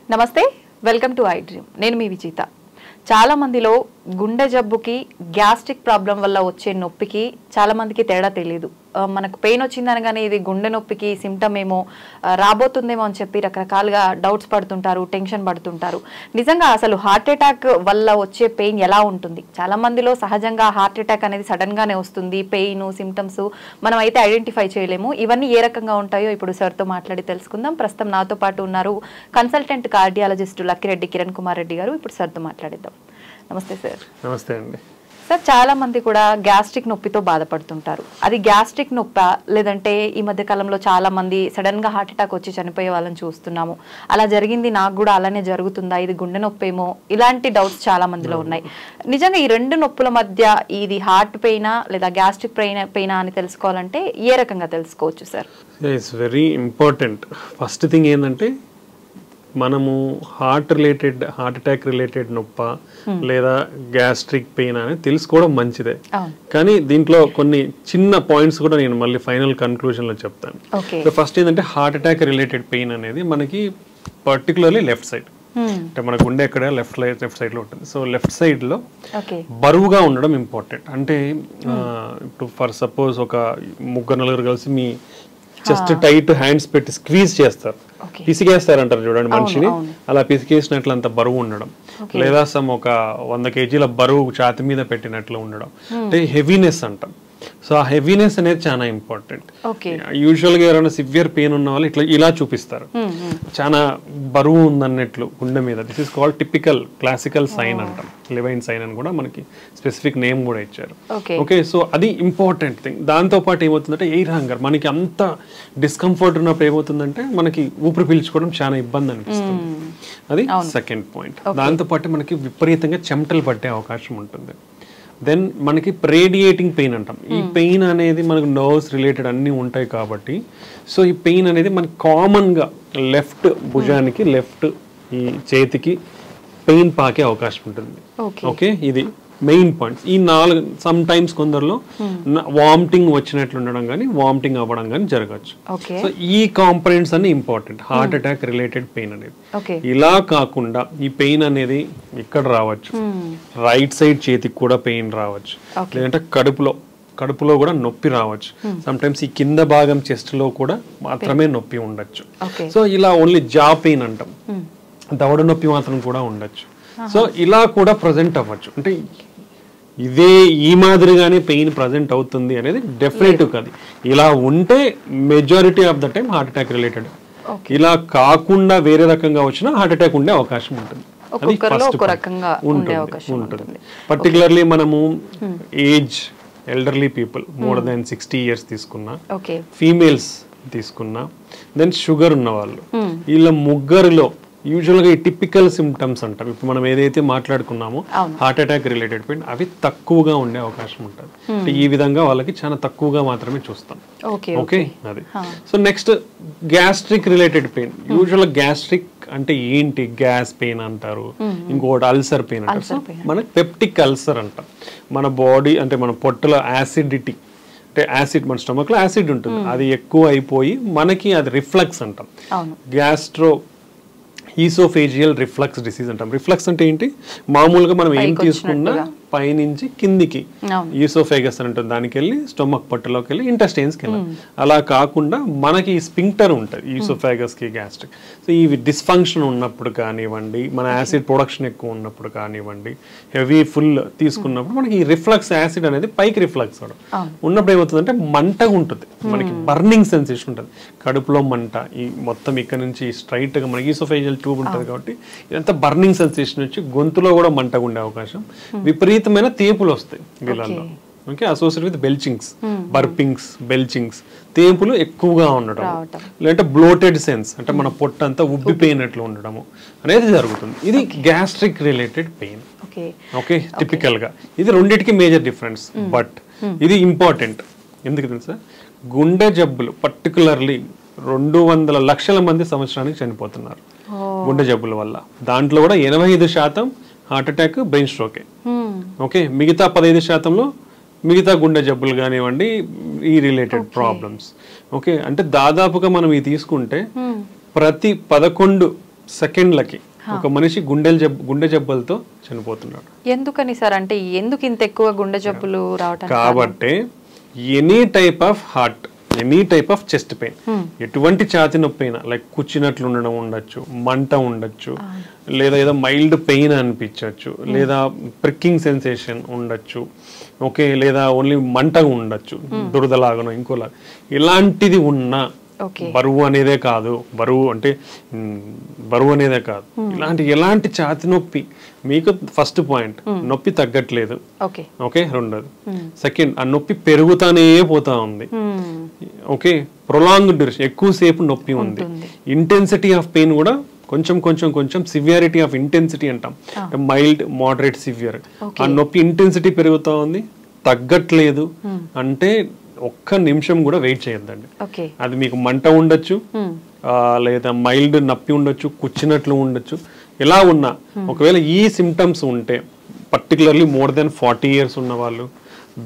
నమస్తే, welcome to I dream. నేను మీ విజిత. చాలా మందిలో గుండె జబ్బుకి, గ్యాస్ట్రిక్ ప్రాబ్లం వల్ల వచ్చే నొప్పికి చాలా మందికి తేడా తెలియదు. మనకు పెయిన్ వచ్చిందనగానే ఇది గుండె నొప్పికి సిమ్టమ్ ఏమో, రాబోతుందేమో అని చెప్పి రకరకాలుగా డౌట్స్ పడుతుంటారు, టెన్షన్ పడుతుంటారు. నిజంగా అసలు హార్ట్ అటాక్ వల్ల వచ్చే పెయిన్ ఎలా ఉంటుంది? చాలా మందిలో సహజంగా హార్ట్ అటాక్ అనేది సడన్ గానే వస్తుంది. పెయిన్ సిమ్టమ్స్ మనం అయితే ఐడెంటిఫై చేయలేము. ఇవన్నీ ఏ రకంగా ఉంటాయో ఇప్పుడు సార్తో మాట్లాడి తెలుసుకుందాం. ప్రస్తుతం నాతో పాటు ఉన్నారు కన్సల్టెంట్ కార్డియాలజిస్ట్ లక్కిరెడ్డి కిరణ్ కుమార్ రెడ్డి గారు. ఇప్పుడు సార్తో మాట్లాడిద్దాం. నమస్తే సార్. నమస్తే అండి. సార్, చాలా మంది కూడా గ్యాస్ట్రిక్ నొప్పితో బాధపడుతుంటారు. అది గ్యాస్ట్రిక్ నొప్పా, లేదంటే ఈ మధ్య కాలంలో చాలా మంది సడన్ గా హార్ట్ అటాక్ వచ్చి చనిపోయే వాళ్ళని చూస్తున్నాము. అలా జరిగింది, నాకు కూడా అలానే జరుగుతుందా, ఇది గుండె నొప్పేమో, ఇలాంటి డౌట్స్ చాలా మందిలో ఉన్నాయి. నిజంగా ఈ రెండు నొప్పుల మధ్య ఇది హార్ట్ పెయినా లేదా గ్యాస్ట్రిక్ పెయినా అని తెలుసుకోవాలంటే ఏ రకంగా తెలుసుకోవచ్చు sir? It's very important. First thing ఏంటంటే మనము హార్ట్ అటాక్ రిలేటెడ్ నొప్ప లేదా గ్యాస్ట్రిక్ పెయిన్ అని తెలుసుకోవడం మంచిదే. కానీ దీంట్లో కొన్ని చిన్న పాయింట్స్ కూడా నేను మళ్ళీ ఫైనల్ కన్క్లూజన్ లో చెప్తాను. ఫస్ట్ ఏంటంటే హార్ట్ అటాక్ రిలేటెడ్ పెయిన్ అనేది మనకి పర్టికులర్లీ లెఫ్ట్ సైడ్, అంటే మన గుండె ఎక్కడ లెఫ్ట్ సైడ్ లో ఉంటుంది. సో లెఫ్ట్ సైడ్ లో బరువుగా ఉండడం ఇంపార్టెంట్. అంటే ఇప్పుడు ఫర్ సపోజ్ ఒక ముగ్గురు నలుగురు కలిసి మీ జస్ట్ టైట్ హ్యాండ్స్ పెట్టి స్క్వీజ్ చేస్తారు, పిసికేస్తారంటారు చూడండి మనిషిని, అలా పిసికేసినట్లు అంత బరువు ఉండడం, లేదా ఒక 100 kg బరువు ఛాతి మీద పెట్టినట్లు ఉండడం, అంటే హెవీనెస్ అంటాం. సో ఆ హెవీనెస్ అనేది చాలా ఇంపార్టెంట్. యూజువల్ గా ఎవరైనా సివియర్ పెయిన్ ఉన్న వాళ్ళు ఇలా చూపిస్తారు, చాలా బరువు ఉందన్నట్లు గుండె మీద. This is called typical classical sign అంటాం. లెవైన్ సైన్ అని కూడా మనకి స్పెసిఫిక్ నేమ్ కూడా ఇచ్చారు. ఓకే, సో అది ఇంపార్టెంట్ థింగ్. దాంతో పాటు ఏమవుతుందంటే ఎయిర్ హంగర్. మనకి అంత డిస్కంఫర్ట్ ఉన్నప్పుడు ఏమవుతుందంటే మనకి ఊపిరి పీల్చుకోవడం చాలా ఇబ్బంది అనిపిస్తుంది. అది సెకండ్ పాయింట్. దాంతో పాటు మనకి విపరీతంగా చెమటలు పట్టే అవకాశం ఉంటుంది. దెన్ మనకి రేడియేటింగ్ పెయిన్ అంటాం. ఈ పెయిన్ అనేది మనకు నర్వ్స్ రిలేటెడ్ అన్నీ ఉంటాయి కాబట్టి, సో ఈ పెయిన్ అనేది మనకి కామన్గా లెఫ్ట్ భుజానికి, లెఫ్ట్ ఈ చేతికి పెయిన్ పాకే అవకాశం ఉంటుంది. ఓకే, ఇది మెయిన్ పాయింట్స్. ఈ 4 సమ్ టైమ్స్ కొందరిలో వామిటింగ్ వచ్చినట్లు ఉండడం కానీ, వామిటింగ్ అవ్వడం కానీ జరగచ్చు. సో ఈ కాంపనెంట్స్ అన్ని important heart attack related pain అనేది. ఇలా కాకుండా ఈ పెయిన్ అనేది ఇక్కడ రావచ్చు, రైట్ సైడ్ చేతికి కూడా పెయిన్ రావచ్చు, లేదంటే కడుపులో కూడా నొప్పి రావచ్చు. సమ్ టైమ్స్ ఈ కింద భాగం చెస్ట్ లో కూడా మాత్రమే నొప్పి ఉండొచ్చు. సో ఇలా ఓన్లీ జా పెయిన్ అంటాం, దవడ నొప్పి మాత్రం కూడా ఉండొచ్చు. సో ఇలా కూడా ప్రజెంట్ అవ్వచ్చు. అంటే ఇదే ఈ మాదిరిగానే పెయిన్ ప్రజెంట్ అవుతుంది అనేది డెఫినెటివ్ కాదు. ఇలా ఉంటే majority of the time heart attack related. ఇలా కాకుండా వేరే రకంగా వచ్చినా హార్ట్ అటాక్ ఉండే అవకాశం ఉంటుంది. అది ఉంటుంది. పర్టికులర్లీ మనము age elderly people more than 60 years తీసుకున్నా, ఫీమేల్స్ తీసుకున్నా, దెన్ షుగర్ ఉన్న వాళ్ళు, వీళ్ళ ముగ్గురిలో యూజువల్గా ఈ టిపికల్ సిమ్టమ్స్ అంటాం. ఇప్పుడు మనం ఏదైతే మాట్లాడుకున్నామో హార్ట్ అటాక్ రిలేటెడ్ పెయిన్, అవి తక్కువగా ఉండే అవకాశం ఉంటుంది. అంటే ఈ విధంగా వాళ్ళకి చాలా తక్కువగా మాత్రమే చూస్తాం. ఓకే, అది. So next gastric related pain. Usual gastric అంటే ఏంటి? గ్యాస్ పెయిన్ అంటారు, ఇంకోటి అల్సర్ పెయిన్ అంటారు. మనకి పెప్టిక్ అల్సర్ అంటాం. మన బాడీ అంటే మన పొట్టలో యాసిడిటీ, అంటే యాసిడ్, మన స్టమక్ లో యాసిడ్ ఉంటుంది, అది ఎక్కువ అయిపోయి మనకి అది రిఫ్లక్స్ అంటాం. గ్యాస్ట్రో ఈసోఫేజియల్ రిఫ్లక్స్ డిసీజ్ అంటాం. రిఫ్లక్స్ అంటే ఏంటి? మామూలుగా మనం ఏం తీసుకున్నా పైనుంచి కిందికి ఈసోఫేగస్ అని ఉంటుంది, దానికి వెళ్ళి స్టొమక్ పొట్టలోకి వెళ్ళి ఇంటెస్టైన్స్కి వెళ్ళాలి. అలా కాకుండా మనకి స్పింక్టర్ ఉంటుంది ఈసోఫేగస్కి, గ్యాస్ట్రిక్. సో ఈ డిస్ఫంక్షన్ ఉన్నప్పుడు కానివ్వండి, మన యాసిడ్ ప్రొడక్షన్ ఎక్కువ ఉన్నప్పుడు కానివ్వండి, హెవీ ఫుల్ తీసుకున్నప్పుడు మనకి ఈ రిఫ్లక్స్ యాసిడ్ అనేది పైకి రిఫ్లక్స్ ఉన్నప్పుడు ఏమవుతుందంటే మంటగా ఉంటుంది, మనకి బర్నింగ్ సెన్సేషన్ ఉంటుంది, కడుపులో మంట. ఈ మొత్తం ఇక్కడ నుంచి స్ట్రైట్ గా మనకి ఈసోఫేజియల్ ట్యూబ్ ఉంటుంది కాబట్టి ఇదంతా బర్నింగ్ సెన్సేషన్ వచ్చి గొంతులో కూడా మంటగా ఉండే అవకాశం, విపరీతమైన తేపులు వస్తాయి వీళ్ళల్లో. Okay, associate with belchings, burpings, belchings, తేపులు ఎక్కువగా ఉండడం, లేదంటే బ్లోటెడ్ సెన్స్ అంటే మన పొట్ట అంతా ఉబ్బిపోయినట్లు ఉండడము అనేది జరుగుతుంది. ఇది gastric related pain. Okay, typical గా ఇది రెండింటికి మేజర్ డిఫరెన్స్. బట్ ఇది ఇంపార్టెంట్ ఎందుకు తెలుసా? గుండె జబ్బులు పర్టికులర్లీ 200 లక్షల మంది సంవత్సరానికి చనిపోతున్నారు గుండె జబ్బుల వల్ల. దాంట్లో కూడా 85% హార్ట్ అటాక్, బ్రెయిన్ స్ట్రోకే. ఓకే, మిగతా 15%లో మిగతా గుండె జబ్బులు కానివ్వండి, ఈ రిలేటెడ్ ప్రాబ్లమ్స్. ఓకే, అంటే దాదాపుగా మనం ఇది తీసుకుంటే ప్రతి 11 సెకండ్లకి ఒక మనిషి గుండె జబ్బులతో చనిపోతున్నాడు. ఎందుకని సార్? అంటే ఎందుకు ఇంత ఎక్కువ గుండె జబ్బులు రావటం? కాబట్టి any type of heart, any type of chest pain, ఎటువంటి ఛాతి నొప్పి అయినా, లైక్ కూర్చున్నట్లు ఉండడం ఉండొచ్చు, మంట ఉండొచ్చు, లేదా ఏదో మైల్డ్ పెయిన్ అనిపించవచ్చు, లేదా ప్రిక్కింగ్ సెన్సేషన్ ఉండొచ్చు, ఓకే, లేదా ఓన్లీ మంటగా ఉండొచ్చు, దురదలాగనో ఇంకోలా, ఇలాంటిది ఉన్నా బరువు అనేదే కాదు, ఎలాంటి ఛాతి నొప్పి మీకు ఫస్ట్ పాయింట్, నొప్పి తగ్గట్లేదు, ఓకే, రెండోది. సెకండ్, ఆ నొప్పి పెరుగుతానే పోతా ఉంది, ఓకే, ప్రొలాంగ్డ్ డ్యూరేషన్, ఎక్కువసేపు నొప్పి ఉంది, ఇంటెన్సిటీ ఆఫ్ పెయిన్ కూడా కొంచెం సివియారిటీ ఆఫ్ ఇంటెన్సిటీ అంటాం, మైల్డ్, మోడరేట్, సివియర్, ఆ నొప్పి ఇంటెన్సిటీ పెరుగుతా ఉంది, తగ్గట్లేదు అంటే ఒక్క నిమిషం కూడా వెయిట్ చేయొద్దండి. అది మీకు మంట ఉండొచ్చు, లేదా మైల్డ్ నొప్పి ఉండొచ్చు, కూర్చున్నట్లు ఉండొచ్చు, ఇలా ఉన్నా ఒకవేళ ఈ సిమ్టమ్స్ ఉంటే, పర్టికులర్లీ మోర్ దెన్ 40 years ఉన్న వాళ్ళు,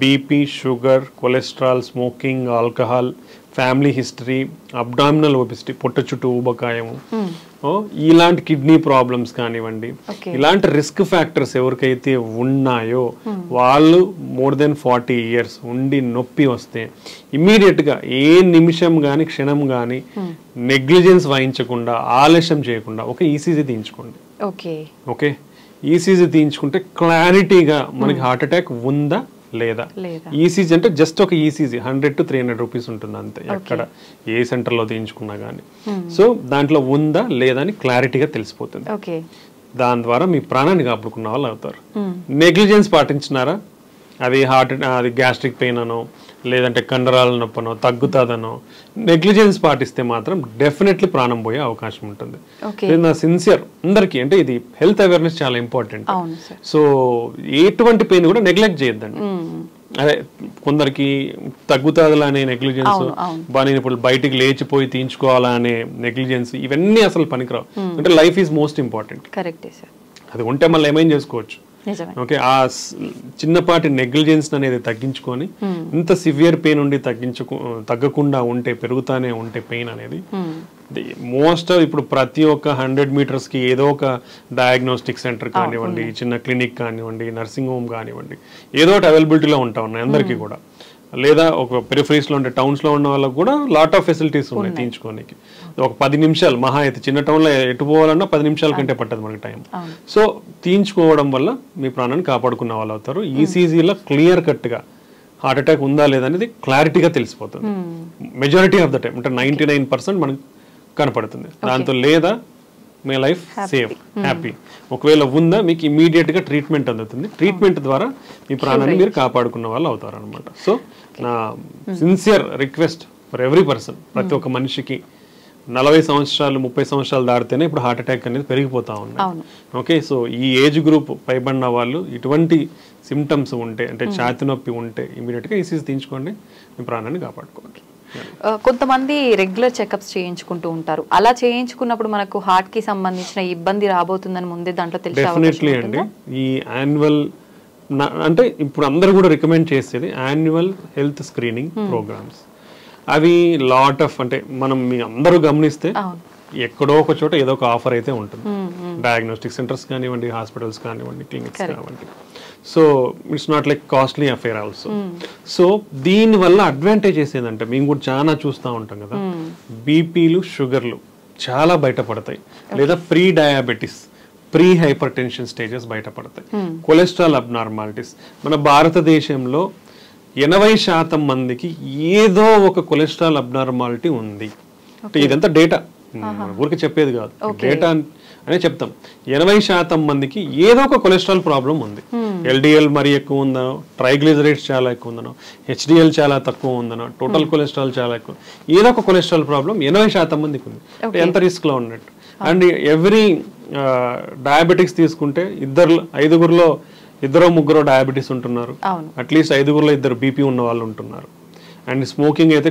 BP, sugar, cholesterol, smoking, alcohol, family history, abdominal obesity, పొట్ట చుట్టూ ఊబకాయము, ఇలాంటి కిడ్నీ ప్రాబ్లమ్స్ కానివ్వండి, ఇలాంటి రిస్క్ ఫ్యాక్టర్స్ ఎవరికైతే ఉన్నాయో వాళ్ళు మోర్ దెన్ 40 years ఉండి నొప్పి వస్తే ఇమ్మీడియట్ గా ఏ నిమిషం గాని క్షణం గాని నెగ్లిజెన్స్ వహించకుండా, ఆలస్యం చేయకుండా ఒక ఈసీజీ తీయించుకోండి. ఓకే, ఈసీజీ తీయించుకుంటే క్లారిటీగా మనకి హార్ట్ అటాక్ ఉందా లేదా. ఈసీజీ అంటే జస్ట్ ఒక ఈసీజీ 100 to 300 rupees ఉంటుంది అంతే, ఎక్కడ ఏ సెంటర్లో తీయించుకున్నా కానీ. సో దాంట్లో ఉందా లేదా అని క్లారిటీగా తెలిసిపోతుంది. దాని ద్వారా మీ ప్రాణాన్ని కాపాడుకున్న వాళ్ళు అవుతారు. నెగ్లిజెన్స్ పాటించినారా, అది అది గ్యాస్ట్రిక్ పెయిన్ అనో, లేదంటే కండరాల నొప్పనో, తగ్గుతుందనో నెగ్లిజెన్స్ పాటిస్తే మాత్రం డెఫినెట్లీ ప్రాణం పోయే అవకాశం ఉంటుంది. నా సిన్సియర్ అందరికీ, అంటే ఇది హెల్త్ అవేర్నెస్ చాలా ఇంపార్టెంట్. సో ఎటువంటి పెయిన్ కూడా నెగ్లెక్ట్ చేయొద్దండి. అదే కొందరికి తగ్గుతుందిలా అనే నెగ్లిజెన్స్, బాగా ఇప్పుడు బయటికి లేచిపోయి తీయించుకోవాలా అనే నెగ్లిజెన్స్, ఇవన్నీ అసలు పనికిరావు. అంటే లైఫ్ ఈజ్ మోస్ట్ ఇంపార్టెంట్. అది ఉంటే మళ్ళీ ఏమైనా చేసుకోవచ్చు. ఓకే, ఆ చిన్నపాటి నెగ్లిజెన్స్ అనేది తగ్గించుకొని ఇంత సివియర్ పెయిన్ ఉండి తగ్గకుండా ఉంటే, పెరుగుతానే ఉంటే పెయిన్ అనేది మోస్ట్ ఇప్పుడు ప్రతి ఒక్క 100 meters కి ఏదో ఒక డయాగ్నోస్టిక్ సెంటర్ కానివ్వండి, చిన్న క్లినిక్ కానివ్వండి, నర్సింగ్ హోమ్ కానివ్వండి, ఏదో ఒకటి అవైలబిలిటీలో ఉంటా ఉన్నాయి అందరికీ కూడా. లేదా ఒక పెరిఫరీస్ లో ఉండే టౌన్స్ లో ఉన్న వాళ్ళకి కూడా లాట్ ఆఫ్ ఫెసిలిటీస్ ఉన్నాయి తీయించుకోనికి. ఒక 10 నిమిషాలు మహా అయితే, చిన్న టౌన్ లో ఎటు పోవాలన్నా 10 నిమిషాల కంటే పట్టదు మనకి టైం. సో తీయించుకోవడం వల్ల మీ ప్రాణాన్ని కాపాడుకున్న వాళ్ళు అవుతారు. ఈసీజీలో క్లియర్ కట్ గా హార్ట్ అటాక్ ఉందా లేదా అనేది క్లారిటీగా తెలిసిపోతుంది. మెజారిటీ ఆఫ్ ద టైం, అంటే 99% మనకు కనపడుతుంది. దాంతో లేదా మీ లైఫ్ సేఫ్, హ్యాపీ. ఒకవేళ ఉందా మీకు ఇమీడియట్ గా ట్రీట్మెంట్ అందుతుంది. ట్రీట్మెంట్ ద్వారా మీ ప్రాణాన్ని మీరు కాపాడుకున్న వాళ్ళు అవుతారు అనమాట. సో నా sincere request for every person, ప్రతి ఒక్క మనిషికి 40 సంవత్సరాలు 30 సంవత్సరాలు దాటితేనే ఇప్పుడు హార్ట్ అటాక్ అనేది పెరిగిపోతా ఉన్నాయి. ఓకే, సో ఈ ఏజ్ గ్రూప్ పైబడిన వాళ్ళు ఇటువంటి సిమ్టమ్స్ ఉంటే, అంటే ఛాతి నొప్పి ఉంటే ఇమీడియట్ గా ఈసీజీ తీయించుకోండి, మీ ప్రాణాన్ని కాపాడుకోండి. కొంతమంది రెగ్యులర్ చెకప్స్ చేయించుకుంటూ ఉంటారు. అలా చేయించుకున్నప్పుడు మనకు హార్ట్ కి సంబంధించిన ఇబ్బంది రాబోతుందని ముందే దాంట్లో తెలిసే డెఫినెట్లీ అండి. ఈ యాన్యువల్, అంటే ఇప్పుడు అందరూ కూడా రికమెండ్ చేసేది యాన్యువల్ హెల్త్ స్క్రీనింగ్ ప్రోగ్రామ్స్. అవి లాట్ ఆఫ్, అంటే మనం మీ అందరూ గమనిస్తే ఎక్కడో ఒక చోట ఏదో ఒక ఆఫర్ అయితే ఉంటుంది. డయాగ్నోస్టిక్ సెంటర్స్ కానివ్వండి, హాస్పిటల్స్ కానివ్వండి, క్లినిక్స్ కానివ్వండి. So it's not like costly affair also. So దీనివల్ల అడ్వాంటేజెస్ ఏంటంటే, మేము కూడా చాలా చూస్తూ ఉంటాం కదా, బీపీలు, షుగర్లు చాలా బయటపడతాయి, లేదా pre diabetes, pre hyper tension stages బయటపడతాయి, కొలెస్ట్రాల్ అబ్నార్మాలిటీస్. మన భారతదేశంలో 80% మందికి ఏదో ఒక కొలెస్ట్రాల్ అబ్నార్మాలిటీ ఉంది. ఇదంతా డేటా, ఊరికి చెప్పేది కాదు, డేటా అనే చెప్తాం. 80% మందికి ఏదో ఒక కొలెస్ట్రాల్ ప్రాబ్లం ఉంది. ఎల్డిఎల్ మరీ ఎక్కువ ఉందనో, ట్రైగ్లిజరైడ్స్ చాలా ఎక్కువ ఉందనో, హెచ్డిఎల్ చాలా తక్కువ ఉందనో, టోటల్ కొలెస్ట్రాల్ చాలా ఎక్కువ, ఏదో ఒక కొలెస్ట్రాల్ ప్రాబ్లం 80% మందికి ఉంది. ఎంత రిస్క్ లో ఉన్నట్టు. అండ్ ఎవ్రీ డయాబెటిక్స్ తీసుకుంటే 5గురిలో 2-3 డయాబెటీస్ ఉంటున్నారు, అట్లీస్ట్ 5గురిలో 2 బీపీ ఉన్న వాళ్ళు ఉంటున్నారు. అండ్ స్మోకింగ్ అయితే,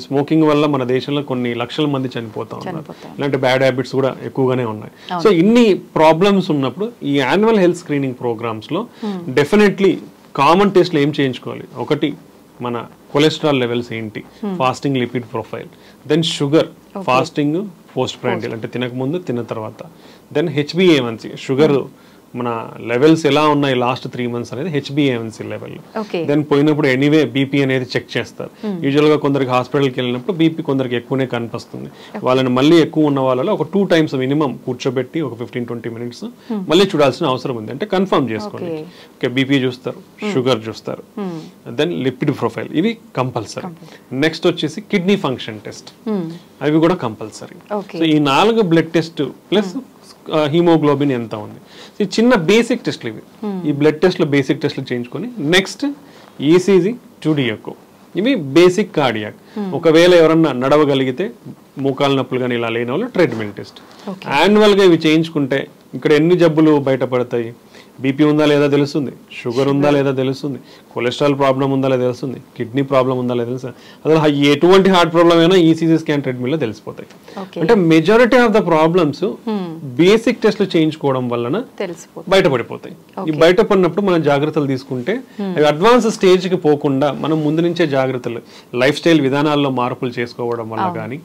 స్మోకింగ్ వల్ల మన దేశంలో కొన్ని లక్షల మంది చనిపోతా ఉన్నారు. ఇలాంటి బ్యాడ్ హ్యాబిట్స్ కూడా ఎక్కువగానే ఉన్నాయి. సో ఇన్ని ప్రాబ్లమ్స్ ఉన్నప్పుడు ఈ యాన్యువల్ హెల్త్ స్క్రీనింగ్ ప్రోగ్రామ్స్ లో డెఫినెట్లీ కామన్ టెస్ట్లు ఏం చేయించుకోవాలి. ఒకటి, మన కొలెస్ట్రాల్ లెవెల్స్ ఏంటి, fasting lipid profile, then sugar, fasting post prandial అంటే తినకముందు తిన్న తర్వాత. దెన్ HbA1c షుగర్ మన లెవెల్స్ ఎలా ఉన్నాయి లాస్ట్ 3 months అనేది HbA1c లెవెల్. దెన్ పోయినప్పుడు ఎనీవే బీపీ అనేది చెక్ చేస్తారు. యూజువల్గా కొందరికి హాస్పిటల్కి వెళ్ళినప్పుడు బీపీ కొందరికి ఎక్కువనే కనిపిస్తుంది. వాళ్ళని మళ్ళీ ఎక్కువ ఉన్న వాళ్ళలో ఒక 2 times మినిమం కూర్చోబెట్టి ఒక 15-20 minutes మళ్ళీ చూడాల్సిన అవసరం ఉంది. అంటే కన్ఫర్మ్ చేసుకోండి. ఓకే, బీపీ చూస్తారు, షుగర్ చూస్తారు, దెన్ లిపిడ్ ప్రొఫైల్, ఇవి కంపల్సరీ. నెక్స్ట్ వచ్చేసి కిడ్నీ ఫంక్షన్ టెస్ట్, అవి కూడా కంపల్సరీ. సో ఈ 4 బ్లడ్ టెస్ట్ ప్లస్ హీమోగ్లోబిన్ ఎంత ఉంది, చిన్న బేసిక్ టెస్ట్లు ఇవి. ఈ బ్లడ్ టెస్ట్లు బేసిక్ టెస్ట్లు చేయించుకొని నెక్స్ట్ ఈసీజీ 2D ఎకో, ఇవి బేసిక్ కార్డియాక్. ఒకవేళ ఎవరన్నా నడవగలిగితే మోకాల నొప్పులు కానీ ఇలా లేని వాళ్ళు ట్రెడ్మిల్ టెస్ట్. యాన్యువల్గా ఇవి చేయించుకుంటే ఇక్కడ ఎన్ని జబ్బులు బయటపడతాయి. బీపీ ఉందా లేదా తెలుస్తుంది, షుగర్ ఉందా లేదా తెలుస్తుంది, కొలెస్ట్రాల్ ప్రాబ్లం ఉందా లేదా తెలుస్తుంది, కిడ్నీ ప్రాబ్లం ఉందా లేదా తెలుస్తుంది. అసలు ఎటువంటి హార్ట్ ప్రాబ్లం అయినా ఈసీజీ స్కాన్ ట్రెడ్మిల్లో తెలిసిపోతాయి. అంటే majority of the problems basic టెస్ట్లు చేయించుకోవడం వలన బయటపడిపోతాయి. ఈ బయటపడినప్పుడు మనం జాగ్రత్తలు తీసుకుంటే అవి అడ్వాన్స్ స్టేజ్కి పోకుండా మనం ముందు నుంచే జాగ్రత్తలు, లైఫ్ స్టైల్ విధానాల్లో మార్పులు చేసుకోవడం వల్ల కానీ,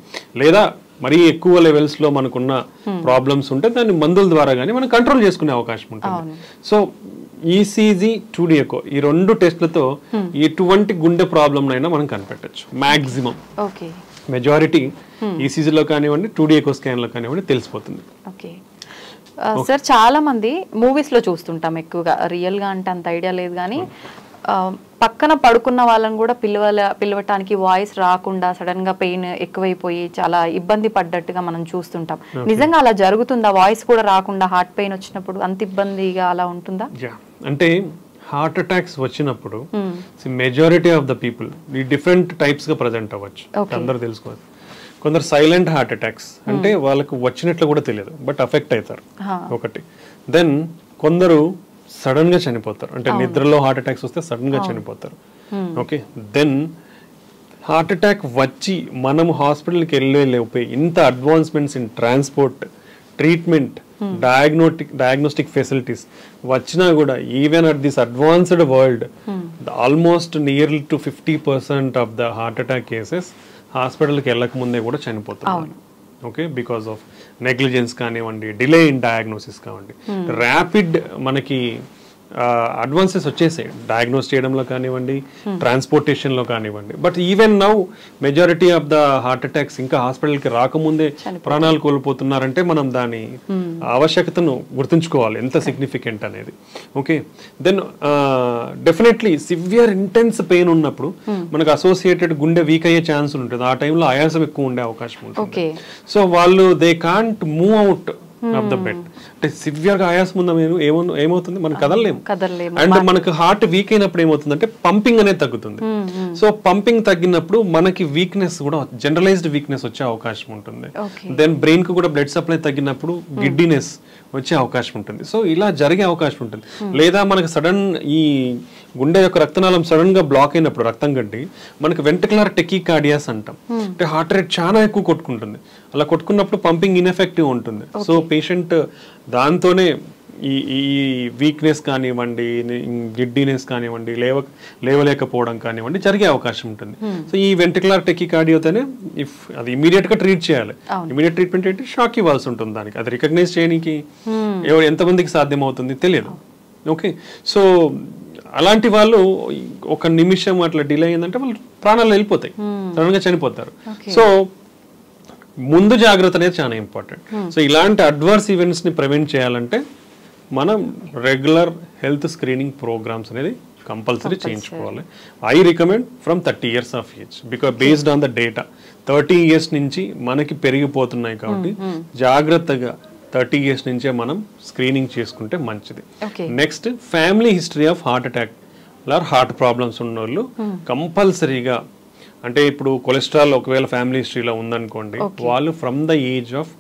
లేదా మరీ ఎక్కువ లెవెల్స్ లో మనకున్న ప్రాబ్లమ్స్ ఉంటే దాన్ని మందుల ద్వారా కానీ మనం కంట్రోల్ చేసుకునే అవకాశం ఉంటుంది. సో ఈసీజీ 2D ఎకో ఈ 2 టెస్ట్లతో ఎటువంటి గుండె ప్రాబ్లం అయినా మనం కనిపెట్టచ్చు. మాక్సిమం మెజారిటీ ఈసీజీలో కానివ్వండి 2D ఎకో స్కాన్ లో కానివ్వండి తెలిసిపోతుంది. సార్ చాలా మంది మూవీస్ లో చూస్తుంటాం ఎక్కువగా, రియల్ గా అంటే అంత ఐడియా లేదు కానీ పక్కన పడుకున్న వాళ్ళని కూడా పిలవటానికి వాయిస్ రాకుండా సడన్ గా పెయిన్ ఎక్కువైపోయి చాలా ఇబ్బంది పడ్డట్టుగా మనం చూస్తుంటాం. నిజంగా అలా జరుగుతుందా? వాయిస్ కూడా రాకుండా హార్ట్ పెయిన్ వచ్చినప్పుడు అంత ఇబ్బందిగా అలా ఉంటుందా? అంటే హార్ట్ అటాక్స్ వచ్చినప్పుడు మెజారిటీ ఆఫ్ ద పీపుల్ ఈ డిఫరెంట్ టైప్స్ గా ప్రజెంట్ అవ్వచ్చు. అందరూ తెలుసుకోవచ్చు. కొందరు సైలెంట్ హార్ట్ అటాక్స్ అంటే వాళ్ళకు వచ్చినట్లు కూడా తెలియదు, బట్ అఫెక్ట్ అవుతారు ఒకటి. దెన్ కొందరు సడన్ గా చనిపోతారు, అంటే నిద్రలో హార్ట్ అటాక్స్ వస్తే సడన్ గా చనిపోతారు. ఓకే, దెన్ హార్ట్ అటాక్ వచ్చి మనము హాస్పిటల్కి వెళ్ళే ఇంత advancements in transport, treatment, diagnostic facilities వచ్చినా కూడా even at this advanced world almost nearly to 50% of the heart attack cases హాస్పిటల్కి వెళ్ళక ముందే కూడా చనిపోతున్నారు. ఓకే, బికాస్ ఆఫ్ నెగ్లిజెన్స్ కానివ్వండి, డిలే ఇన్ డయాగ్నోసిస్ కానివ్వండి, ర్యాపిడ్ మనకి అడ్వాన్సెస్ వచ్చేసాయి డయాగ్నోస్ చేయడంలో కానివ్వండి, ట్రాన్స్పోర్టేషన్లో కానివ్వండి. But even now majority of the heart attacks ఇంకా హాస్పిటల్కి రాకముందే ప్రాణాలు కోల్పోతున్నారంటే మనం దాని ఆవశ్యకతను గుర్తుంచుకోవాలి ఎంత సిగ్నిఫికెంట్ అనేది. Okay, then definitely severe intense pain ఉన్నప్పుడు మనకు అసోసియేటెడ్ గుండె వీక్ అయ్యే ఛాన్స్ ఉంటుంది. ఆ టైంలో ఆయాసం ఎక్కువ ఉండే అవకాశం ఉంటుంది. సో వాళ్ళు they can't move out of the bed. అంటే సివియర్ గా ఆయాసం ఉందా ఏమవుతుంది, మనం కదలలేము. అండ్ మనకు హార్ట్ వీక్ అయినప్పుడు ఏమవుతుందంటే పంపింగ్ అనేది తగ్గుతుంది. సో పంపింగ్ తగ్గినప్పుడు మనకి వీక్నెస్ కూడా, జనరలైజ్డ్ వీక్నెస్ వచ్చే అవకాశం ఉంటుంది. దెన్ బ్రెయిన్ కు కూడా బ్లడ్ సప్లై తగ్గినప్పుడు గిడ్డినెస్ వచ్చే అవకాశం ఉంటుంది. సో ఇలా జరిగే అవకాశం ఉంటుంది. లేదా మనకు సడన్ ఈ గుండె యొక్క రక్తనాళం సడన్ గా బ్లాక్ అయినప్పుడు రక్తం గడ్డి మనకు వెంట్రికులర్ టెకీకార్డియాస్ అంటాం. అంటే హార్ట్ రేట్ చాలా ఎక్కువ కొట్టుకుంటుంది. అలా కొట్టుకున్నప్పుడు పంపింగ్ ఇన్ఎఫెక్టివ్ ఉంటుంది. సో పేషెంట్ దాంతోనే ఈ వీక్నెస్ కానివ్వండి, గిడ్డినెస్ కానివ్వండి, లేవలేకపోవడం కానివ్వండి జరిగే అవకాశం ఉంటుంది. సో ఈ వెంట్రికులర్ టెకీకార్డియాతోనే ఇఫ్ అది ఇమీడియట్ గా ట్రీట్ చేయాలి. ఇమీడియట్ ట్రీట్మెంట్ ఏంటి, షాక్ ఇవ్వాల్సి ఉంటుంది. దానికి అది రికగ్నైజ్ చేయడానికి ఎంతమందికి సాధ్యం అవుతుంది తెలియదు. ఓకే, సో అలాంటి వాళ్ళు ఒక నిమిషం అట్లా డిలే అయిందంటే వాళ్ళు ప్రాణాలు వెళ్ళిపోతాయి, సడన్ గా చనిపోతారు. సో ముందు జాగ్రత్త అనేది చాలా ఇంపార్టెంట్. సో ఇలాంటి అడ్వర్స్ ఈవెంట్స్ ని ప్రివెంట్ చేయాలంటే మనం రెగ్యులర్ హెల్త్ స్క్రీనింగ్ ప్రోగ్రామ్స్ అనేది కంపల్సరీ చేయించుకోవాలి. I recommend from 30 years of age, because based on the data 30 years నుంచి మనకి పెరిగిపోతున్నాయి కాబట్టి జాగ్రత్తగా 30 years నుంచే మనం స్క్రీనింగ్ చేసుకుంటే మంచిది. Next family history of heart attack or heart problems ఉన్న వాళ్ళు కంపల్సరీగా, అంటే ఇప్పుడు కొలెస్ట్రాల్ ఒకవేళ ఫ్యామిలీ హిస్టరీలో ఉందనుకోండి, వాళ్ళు from the age of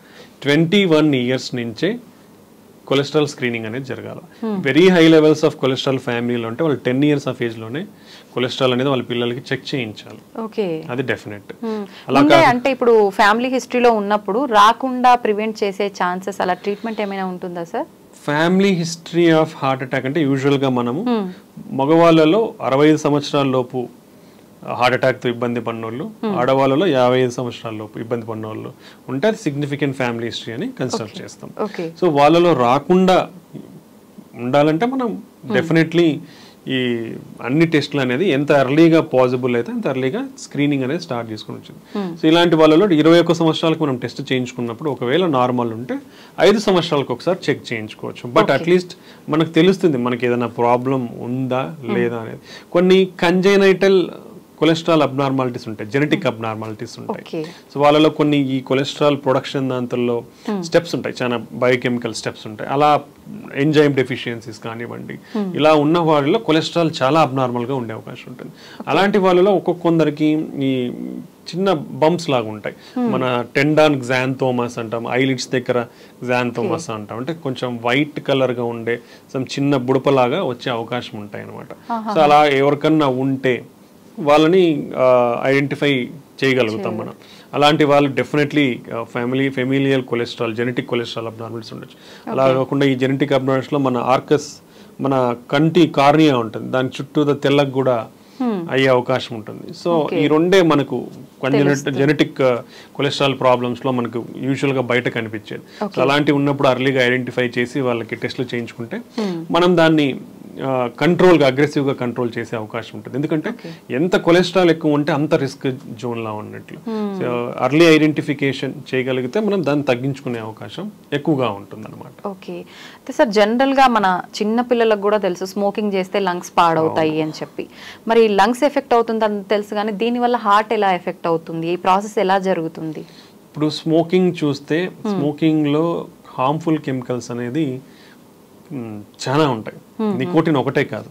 21 years నుంచే కొలెస్ట్రాల్ స్క్రీనింగ్ అనేది జరగాలి. Very high levels of cholesterol ఫ్యామిలీలో ఉంటే వాళ్ళు 10 years ఆఫ్ ఏజ్ లోనే కొలెస్ట్రాల్ అనేది వాళ్ళ పిల్లలకి చెక్ చేయించాలి. అది డెఫినెట్. అంటే ఇప్పుడు ఫ్యామిలీ హిస్టరీలో ఉన్నప్పుడు రాకుండా ప్రివెంట్ చేసే ఛాన్సెస్, అలా ట్రీట్మెంట్ ఏమైనా ఉంటుందా sir? Family history of heart attack అంటే యూజువల్ గా మనము మగవాళ్ళలో 65 సంవత్సరాల లోపు హార్ట్ అటాక్తో ఇబ్బంది పడినోళ్ళు, ఆడవాళ్ళలో 55 సంవత్సరాల లోపు ఇబ్బంది పడినోళ్ళు ఉంటే అది సిగ్నిఫికెంట్ ఫ్యామిలీ హిస్టరీ అని కన్సిడర్ చేస్తాం. సో వాళ్ళలో రాకుండా ఉండాలంటే మనం డెఫినెట్లీ ఈ అన్ని టెస్టులు అనేది ఎంత ఎర్లీగా పాసిబుల్ అయితే అంత ఎర్లీగా స్క్రీనింగ్ అనేది స్టార్ట్ చేసుకుని వచ్చింది. సో ఇలాంటి వాళ్ళలో 21 సంవత్సరాలకు మనం టెస్ట్ చేయించుకున్నప్పుడు ఒకవేళ నార్మల్ ఉంటే 5 సంవత్సరాలకు ఒకసారి చెక్ చేయించుకోవచ్చు. బట్ అట్లీస్ట్ మనకు తెలుస్తుంది మనకి ఏదైనా ప్రాబ్లం ఉందా లేదా అనేది. కొన్ని కంజైనైటల్ కొలెస్ట్రాల్ అబ్నార్మాలిటీస్ ఉంటాయి, జెనెటిక్ అబ్నార్మాలిటీస్ ఉంటాయి. సో వాళ్ళలో కొన్ని ఈ కొలెస్ట్రాల్ ప్రొడక్షన్ దాంట్లో స్టెప్స్ ఉంటాయి, చాలా బయోకెమికల్ స్టెప్స్ ఉంటాయి. అలా ఎంజైమ్ డెఫిషియన్సీస్ కానివ్వండి, ఇలా ఉన్న వాళ్ళలో కొలెస్ట్రాల్ చాలా అబ్నార్మల్గా ఉండే అవకాశం ఉంటుంది. అలాంటి వాళ్ళలో ఒక్కొక్కరికి ఈ చిన్న బంప్స్ లాగా ఉంటాయి. మన టెండాన్ గ్జాంథోమస్ అంటాం, ఐలిడ్స్ దగ్గర గ్జాంథోమస్ అంటాం. అంటే కొంచెం వైట్ కలర్గా ఉండే చిన్న బుడపలాగా వచ్చే అవకాశం ఉంటాయి అనమాట. సో అలా ఎవరికన్నా ఉంటే వాళ్ళని ఐడెంటిఫై చేయగలుగుతాం మనం. అలాంటి వాళ్ళు definitely familial cholesterol, genetic cholesterol abnormals ఉండొచ్చు. అలా కాకుండా ఈ జెనెటిక్ అబ్నార్మల్స్లో మన ఆర్కస్, మన కంటి కార్నియా ఉంటుంది, దాని చుట్టూ తెల్లగా కూడా అయ్యే అవకాశం ఉంటుంది. సో ఈ రెండే మనకు జెనెటిక్ కొలెస్ట్రాల్ ప్రాబ్లమ్స్ లో మనకు యూజువల్ గా బయట కనిపించేది. సో అలాంటివి ఉన్నప్పుడు అర్లీగా ఐడెంటిఫై చేసి వాళ్ళకి టెస్టులు చేయించుకుంటే మనం దాన్ని కంట్రోల్ గా, అగ్రెసివ్ గా కంట్రోల్ చేసే అవకాశం ఉంటుంది. ఎందుకంటే ఎంత కొలెస్ట్రాల్ ఎక్కువ ఉంటే అంత రిస్క్ జోన్ లా ఉన్నట్లు. సో అర్లీ ఐడెంటిఫికేషన్ చేయగలిగితే మనం దాన్ని తగ్గించుకునే అవకాశం ఎక్కువగా ఉంటుంది అనమాట. ఓకే. అయితే సార్ జనరల్ గా మన చిన్న పిల్లలకు కూడా తెలుసు స్మోకింగ్ చేస్తే లంగ్స్ పాడవుతాయి అని చెప్పి. మరి లంగ్స్ ఎఫెక్ట్ అవుతుంది అని తెలుసు, కానీ దీనివల్ల హార్ట్ ఎలా ఎఫెక్ట్ అవుతుంది, ఈ ప్రాసెస్ ఎలా జరుగుతుంది? ఇప్పుడు స్మోకింగ్ చూస్తే స్మోకింగ్ లో హార్మ్ఫుల్ కెమికల్స్ అనేది చాలా ఉంటాయి. నికోటిన్ ఒకటే కాదు,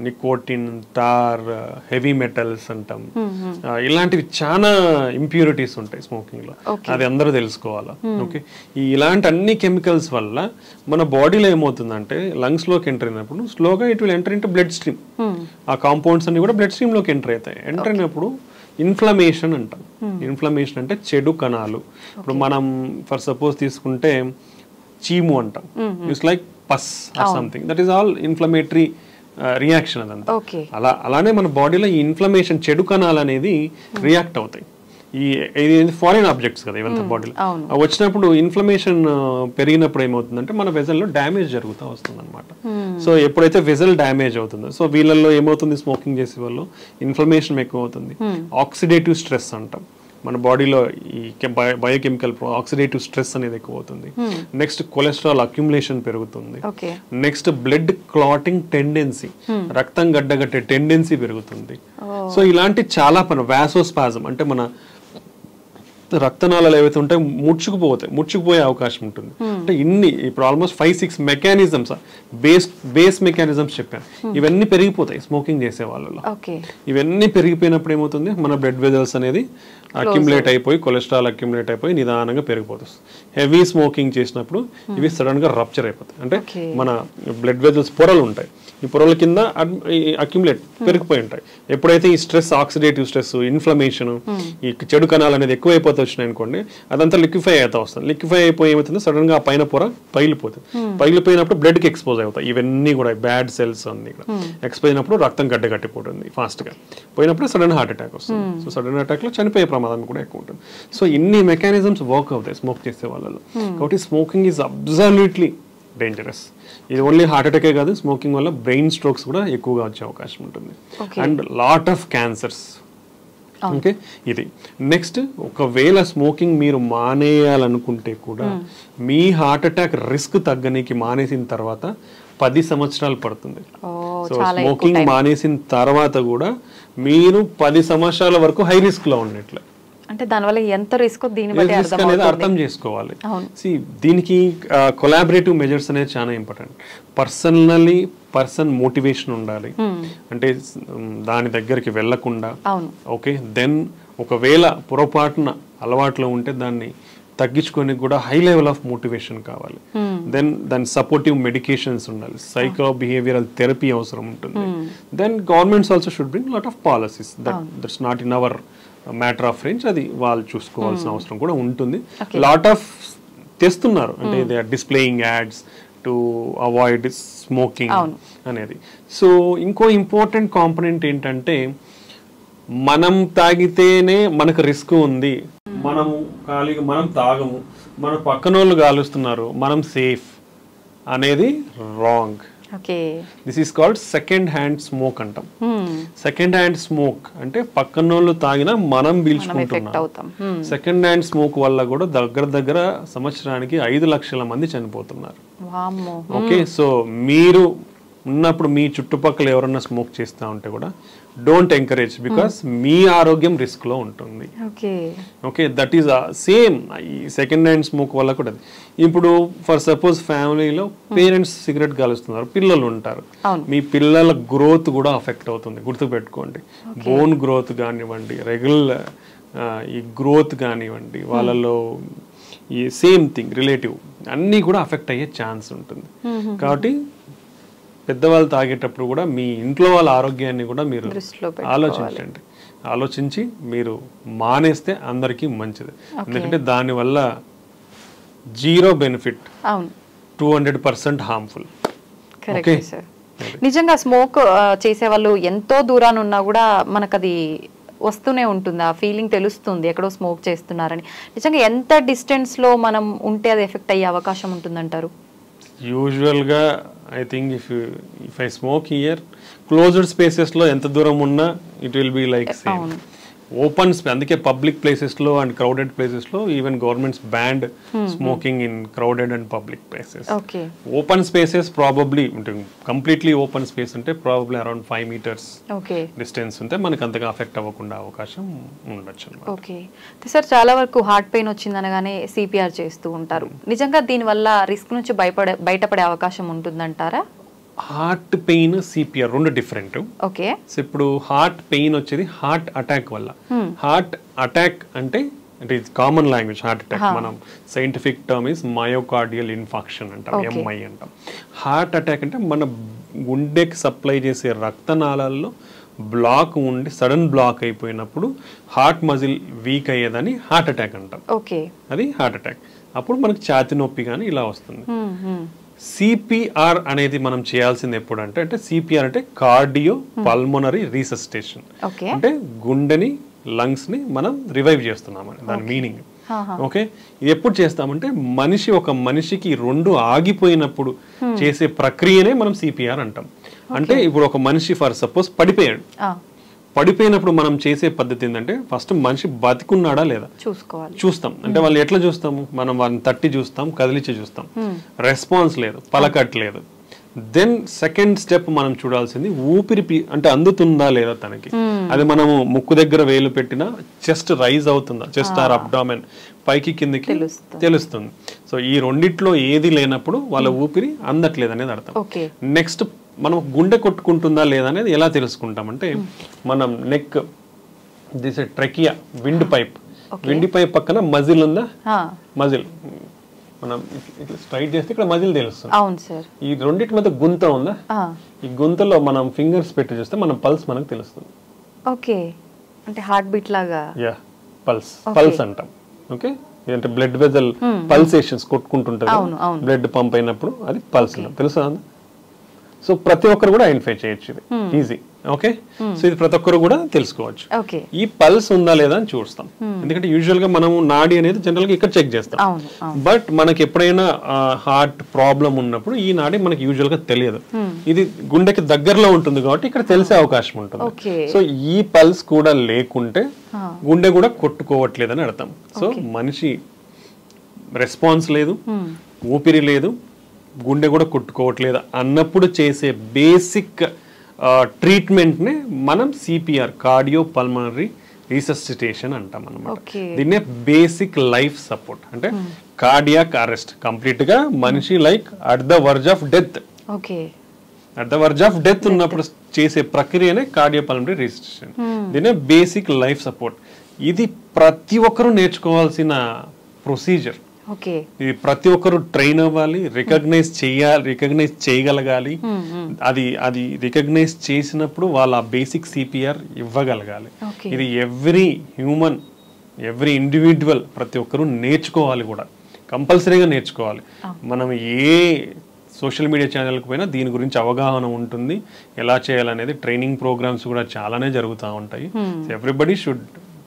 నికోటిన్, టార్, హెవీ మెటల్స్ అంటాం, ఇలాంటివి చాలా ఇంప్యూరిటీస్ ఉంటాయి స్మోకింగ్ లో. అది అందరూ తెలుసుకోవాలా. ఓకే, ఇలాంటి అన్ని కెమికల్స్ వల్ల మన బాడీలో ఏమవుతుందంటే లంగ్స్ లోకి ఎంటర్ అయినప్పుడు స్లోగా it will enter into blood stream. ఆ కాంపౌండ్స్ అన్ని కూడా బ్లడ్ స్ట్రీమ్ లోకి ఎంటర్ అవుతాయి. ఎంటర్ అయినప్పుడు ఇన్ఫ్లమేషన్ అంటాం. ఇన్ఫ్లమేషన్ అంటే చెడు కణాలు. ఇప్పుడు మనం ఫర్ సపోజ్ తీసుకుంటే చీము అంటాం, it's like pus or something, that is all inflammatory reaction. అదంతా అలానే మన బాడీలో ఈ ఇన్ఫ్లమేషన్, చెడు కణాలు అనేది రియాక్ట్ అవుతాయి. ఇది ఫారిన్ ఆబ్జెక్ట్స్ కదా ఇవంతా బాడీలో. వచ్చినప్పుడు ఇన్ఫ్లమేషన్ పెరిగినప్పుడు ఏమవుతుందంటే మన వెజల్లో డ్యామేజ్ జరుగుతూ వస్తుంది అనమాట. సో ఎప్పుడైతే వెజల్ డ్యామేజ్ అవుతుందో, సో వీళ్ళల్లో ఏమవుతుంది, స్మోకింగ్ చేసే వాళ్ళు ఇన్ఫ్లమేషన్ ఎక్కువ అవుతుంది. ఆక్సిడేటివ్ స్ట్రెస్ అంటాం, మన బాడీలో ఈ బయోకెమికల్ ఆక్సిడేటివ్ స్ట్రెస్ అనేది ఎక్కువ అవుతుంది. నెక్స్ట్ కొలెస్ట్రాల్ అక్యుములేషన్ పెరుగుతుంది. నెక్స్ట్ బ్లడ్ క్లాటింగ్ టెండెన్సీ, రక్తం గడ్డగట్టే టెండెన్సీ పెరుగుతుంది. సో ఇలాంటి చాలా వాసోస్పాజం అంటే మన రక్తనాళాలు ఏవైతే ఉంటాయో ముడుచుకుపోయే అవకాశం ఉంటుంది. అంటే ఇప్పుడు ఆల్మోస్ట్ 5-6 మెకానిజమ్స్, బేస్ మెకానిజమ్స్ చెప్పాను, ఇవన్నీ పెరిగిపోతాయి స్మోకింగ్ చేసే వాళ్ళలో. ఇవన్నీ పెరిగిపోయినప్పుడు ఏమవుతుంది, మన బ్లడ్ వెజల్స్ అనేది అక్యుములేట్ అయిపోయి, కొలెస్ట్రాల్ అక్యుములేట్ అయిపోయి నిదానంగా పెరిగిపోతుంది. హెవీ స్మోకింగ్ చేసినప్పుడు ఇవి సడన్ గా రప్చర్ అయిపోతాయి. అంటే మన బ్లడ్ వెజల్స్ పొరలు ఉంటాయి, ఈ పొరల కింద అక్యుములేట్ పెరిగిపోయి ఉంటాయి. ఎప్పుడైతే ఈ స్ట్రెస్, ఆక్సిడేటివ్ స్ట్రెస్, ఇన్ఫ్లమేషన్, ఈ చెడు కణాలు అనేది ఎక్కువైపోతే వచ్చినాయి అనుకోండి, అదంతా లిక్విఫై అవుతా వస్తుంది. లిక్విఫై అయిపోయి ఏమవుతుంది, సడన్ గా ఆ పైన పొర పగిలిపోతుంది. పగిలిపోయినప్పుడు బ్లడ్ కి ఎక్స్పోజ్ అవుతాయి. ఇవన్నీ కూడా బ్యాడ్ సెల్స్ అన్ని ఎక్స్పోజ్ అయినప్పుడు రక్తం గడ్డగట్టిపోతుంది ఫాస్ట్ గా. పోయినప్పుడు సడన్ హార్ట్ అటాక్ వస్తుంది. సో సడన్ అటాక్ లో చనిపోయే ప్రమాదం కూడా ఎక్కువ ఉంటుంది. సో ఇన్ని మెకానిజమ్స్ వర్క్ అవుతాయి స్మోక్ చేసే వాళ్ళలో. కాబట్టి స్మోకింగ్ ఈజ్ అబ్సల్యూట్లీ డేంజరస్. ఇది ఓన్లీ హార్ట్ అటాకే కాదు, స్మోకింగ్ వల్ల బ్రెయిన్ స్ట్రోక్స్ కూడా ఎక్కువగా వచ్చే అవకాశం ఉంటుంది. And lot of cancers. Okay, ఇది నెక్స్ట్, ఒకవేళ స్మోకింగ్ మీరు మానేయాలనుకుంటే కూడా మీ హార్ట్ అటాక్ రిస్క్ తగ్గనికి మానేసిన తర్వాత 10 సంవత్సరాలు పడుతుంది. సో స్మోకింగ్ మానేసిన తర్వాత కూడా మీరు 10 సంవత్సరాల వరకు హై రిస్క్ లో ఉన్నట్లే. అంటే దానివల్ల ఎంత రిస్క్ అనేది అర్థం చేసుకోవాలి. దీనికి కొలాబరేటివ్ మెజర్స్ అనేది చాలా ఇంపార్టెంట్. పర్సన్ మోటివేషన్ ఉండాలి, అంటే దాని దగ్గరికి వెళ్లకుండా. ఓకే, దెన్ ఒకవేళ పొరపాటున అలవాట్లో ఉంటే దాన్ని తగ్గించుకొని కూడా హై లెవెల్ ఆఫ్ మోటివేషన్ కావాలి. దెన్ దాని సపోర్టివ్ మెడికేషన్స్ ఉండాలి, సైకో బిహేవియరల్ థెరపీ అవసరం ఉంటుంది. Then governments also should bring lot of policies. That's not in our matter of range, అది వాళ్ళు చూసుకోవాల్సిన అవసరం కూడా ఉంటుంది. లాట్ ఆఫ్ తెస్తున్నారు, అంటే they are displaying ads to avoid smoking. Smoking. అవును. స్మోకింగ్ మానేసిన తర్వాత కూడా మీరు 10 సంవత్సరాల వరకు హై రిస్క్ లో ఉన్నట్లే. సో స్మోకింగ్ మానేసిన తర్వాత కూడా మీ హార్ట్ అటాక్ రిస్క్ తగ్గడానికి మానేసిన తర్వాత 10 సంవత్సరాల వరకు హై రిస్క్ లో ఉన్నట్లే. సో ఇంకో ఇంపార్టెంట్ కాంపోనెంట్ ఏంటంటే మనం తాగితేనే మనకు రిస్క్ ఉంది, మనము ఖాళీగా మనం తాగము, మన పక్కన వాళ్ళు కాలుస్తున్నారు, మనం సేఫ్ అనేది wrong. Okay, this is called second hand smoke అంటాం. సెకండ్ హ్యాండ్ స్మోక్ అంటే పక్కనోళ్ళు తాగినా మనం పీల్చుకుంటున్నాం. సెకండ్ హ్యాండ్ స్మోక్ వల్ల కూడా దగ్గర సంవత్సరానికి 5 లక్షల మంది చనిపోతున్నారు. ఓకే, సో మీరు ఉన్నప్పుడు మీ చుట్టుపక్కల ఎవరన్నా స్మోక్ చేస్తూ ఉంటే కూడా డోంట్ ఎంకరేజ్, బికాస్ మీ ఆరోగ్యం రిస్క్ లో ఉంటుంది. ఓకే, దట్ ఈస్ సేమ్ ఈ సెకండ్ హ్యాండ్ స్మోక్ వల్ల కూడా. ఇప్పుడు ఫర్ సపోజ్ ఫ్యామిలీలో పేరెంట్స్ సిగరెట్ కాలుస్తున్నారు, పిల్లలు ఉంటారు, మీ పిల్లల గ్రోత్ కూడా అఫెక్ట్ అవుతుంది. గుర్తుపెట్టుకోండి, బోన్ గ్రోత్ కానివ్వండి, రెగ్యులర్ ఈ గ్రోత్ కానివ్వండి, వాళ్ళలో ఈ సేమ్ థింగ్ రిలేటివ్ అన్నీ కూడా అఫెక్ట్ అయ్యే ఛాన్స్ ఉంటుంది. కాబట్టి పెద్దవాళ్ళు తాగేటప్పుడు కూడా మీ ఇంట్లో వాళ్ళ ఆరోగ్యాన్ని కూడా మీరు ఆలోచించండి. ఆలోచించి మీరు మానేస్తే అందరికీ మంచిది. ఎందుకంటే దానివల్ల 0 బెనిఫిట్, 200% హార్మ్ఫుల్. నిజంగా స్మోక్ చేసే వాళ్ళు ఎంతో దూరాన్ని ఉన్నా కూడా మనకు అది వస్తూనే ఉంటుంది, ఆ ఫీలింగ్ తెలుస్తుంది ఎక్కడో స్మోక్ చేస్తున్నారని. నిజంగా ఎంత డిస్టెన్స్ లో మనం ఉంటే అది ఎఫెక్ట్ అయ్యే అవకాశం ఉంటుందంటారు? యూజువల్గా I think if I smoke here, closed spaces లో ఎంత దూరం ఉన్నా it will be like same. Open space, అందుకే పబ్లిక్ ప్లేసెస్ లో అండ్ క్రౌడెడ్ ప్లేసెస్ లో even governments band smoking in crowded and public places. Open spaces probably ఉంటుంది, completely open space అంటే probably around 5 meters distance ఉంటే మనకి అంతగా affect అవ్వకుండా అవకాశం ఉండొచ్చు. ఓకే సార్, చాలా వరకు హార్ట్ పెయిన్ వచ్చిందనగానే సిపిఆర్ చేస్తూ ఉంటారు. నిజంగా దీనివల్ల రిస్క్ నుంచి బయటపడే అవకాశం ఉంటుందంటారా? Heart pain, CPR 2 different. Okay, ఇప్పుడు హార్ట్ పెయిన్ వచ్చేది హార్ట్ అటాక్ వల్ల. హార్ట్ అటాక్ అంటే it is common language. Heart attack మనం scientific term is myocardial infarction అంటాం, ఎంఐ అంటాం. హార్ట్ అటాక్ అంటే మన గుండెకి సప్లై చేసే రక్తనాళాల్లో బ్లాక్ ఉండి సడన్ బ్లాక్ అయిపోయినప్పుడు హార్ట్ మజిల్ వీక్ అయ్యేదని హార్ట్ అటాక్ అంటాం. అది హార్ట్ అటాక్. అప్పుడు మనకి ఛాతీ నొప్పి కానీ ఇలా వస్తుంది. సిపిఆర్ అనేది మనం చేయాల్సింది ఎప్పుడు అంటే సిపిఆర్ అంటే కార్డియో పల్మోనరీ రీసస్టేషన్. అంటే గుండెని, లంగ్స్ ని మనం రివైవ్ చేస్తున్నామని దాని మీనింగ్. ఓకే, ఇది ఎప్పుడు చేస్తామంటే ఒక మనిషికి 2 ఆగిపోయినప్పుడు చేసే ప్రక్రియనే మనం సిపిఆర్ అంటాం. అంటే ఇప్పుడు ఒక మనిషి ఫర్ సపోజ్ పడిపోయినప్పుడు మనం చేసే పద్ధతి ఏంటంటే ఫస్ట్ మనిషి బతికున్నాడా లేదా చూస్తాం. అంటే వాళ్ళు ఎట్లా చూస్తాము, మనం వాళ్ళని తట్టి చూస్తాం, కదిలిచి చూస్తాం, రెస్పాన్స్ లేదు, పలకట్లేదు. దెన్ సెకండ్ స్టెప్ మనం చూడాల్సింది ఊపిరి అంటే అందుతుందా లేదా తనకి. అది మనము ముక్కు దగ్గర వేలు పెట్టినా చెస్ట్ రైజ్ అవుతుందా, చెస్ట్ ఆర్ అబ్డామెన్ పైకి కిందకి తెలుస్తుంది. సో ఈ రెండిట్లో ఏది లేనప్పుడు వాళ్ళ ఊపిరి అందట్లేదు అనేది అర్థం. నెక్స్ట్ మనం గుండె కొట్టుకుంటుందా లేదా అనేది ఎలా తెలుసుకుంటామంటే మనం neck this trachea wind pipe పక్కన మజిల్ ఉందా, మజిల్ మనం స్ట్రైట్ చేస్తే ఇక్కడ మజిల్ తెలుస్తుంది. ఈ రెండింటి మధ్య గుంత ఉందా, ఈ గుంతలో మనం ఫింగర్స్ పెట్టి చూస్తే మన పల్స్ మనకు తెలుస్తుంది. ఓకే, అంటే హార్ట్ బీట్ లాగా. యా, పల్స్ అంటాం. ఓకే, ఇదంటే బ్లడ్ వెజల్ పల్సేషన్స్ కొట్టుకుంటుంటది, బ్లడ్ పంప్ అయినప్పుడు అది పల్స్ తెలుసా. సో ప్రతి ఒక్కరు కూడా ఐడెంటిఫై చేయొచ్చు, ఇది ఈజీ. ఓకే, సో ఇది ప్రతి ఒక్కరు కూడా తెలుసుకోవచ్చు. ఈ పల్స్ ఉందా లేదా అని చూస్తాం. ఎందుకంటే యూజువల్ గా మనం నాడి అనేది జనరల్ గా ఇక్కడ చెక్ చేస్తాం. బట్ మనకి ఎప్పుడైనా హార్ట్ ప్రాబ్లం ఉన్నప్పుడు ఈ నాడి మనకి యూజువల్ గా తెలియదు. ఇది గుండెకి దగ్గరలో ఉంటుంది కాబట్టి ఇక్కడ తెలిసే అవకాశం ఉంటుంది. సో ఈ పల్స్ కూడా లేకుంటే గుండె కూడా కొట్టుకోవట్లేదని అర్థం. సో మనిషి రెస్పాన్స్ లేదు, ఊపిరి లేదు, గుండె కూడా కొట్టుకోవట్లేదు అన్నప్పుడు చేసే బేసిక్ ట్రీట్మెంట్ నే మనం సిపిఆర్, కార్డియో పల్మనరీ రీసస్సిటేషన్ అంటాం అన్నమాట. దీన్నే బేసిక్ లైఫ్ సపోర్ట్. అంటే కార్డియాక్ అరెస్ట్, కంప్లీట్ గా మనిషి like at the verge of death, ఉన్నప్పుడు చేసే ప్రక్రియనే కార్డియో పల్మనరీ రీసస్సిటేషన్. దీన్నే బేసిక్ లైఫ్ సపోర్ట్. ఇది ప్రతి ఒక్కరూ నేర్చుకోవాల్సిన ప్రొసీజర్. ఇది ప్రతి ఒక్కరు ట్రైన్ అవ్వాలి, రికగ్నైజ్ చేయగలగాలి. అది రికగ్నైజ్ చేసినప్పుడు వాళ్ళ బేసిక్ సిపిఆర్ ఇవ్వగలగాలి. ఇది ఎవ్రీ హ్యూమన్, ఎవ్రీ ఇండివిజువల్ ప్రతి ఒక్కరు నేర్చుకోవాలి కూడా, కంపల్సరీగా నేర్చుకోవాలి. మనం ఏ సోషల్ మీడియా ఛానల్కి పోయినా దీని గురించి అవగాహన ఉంటుంది, ఎలా చేయాలనేది ట్రైనింగ్ ప్రోగ్రామ్స్ కూడా చాలానే జరుగుతూ ఉంటాయి. Everybody should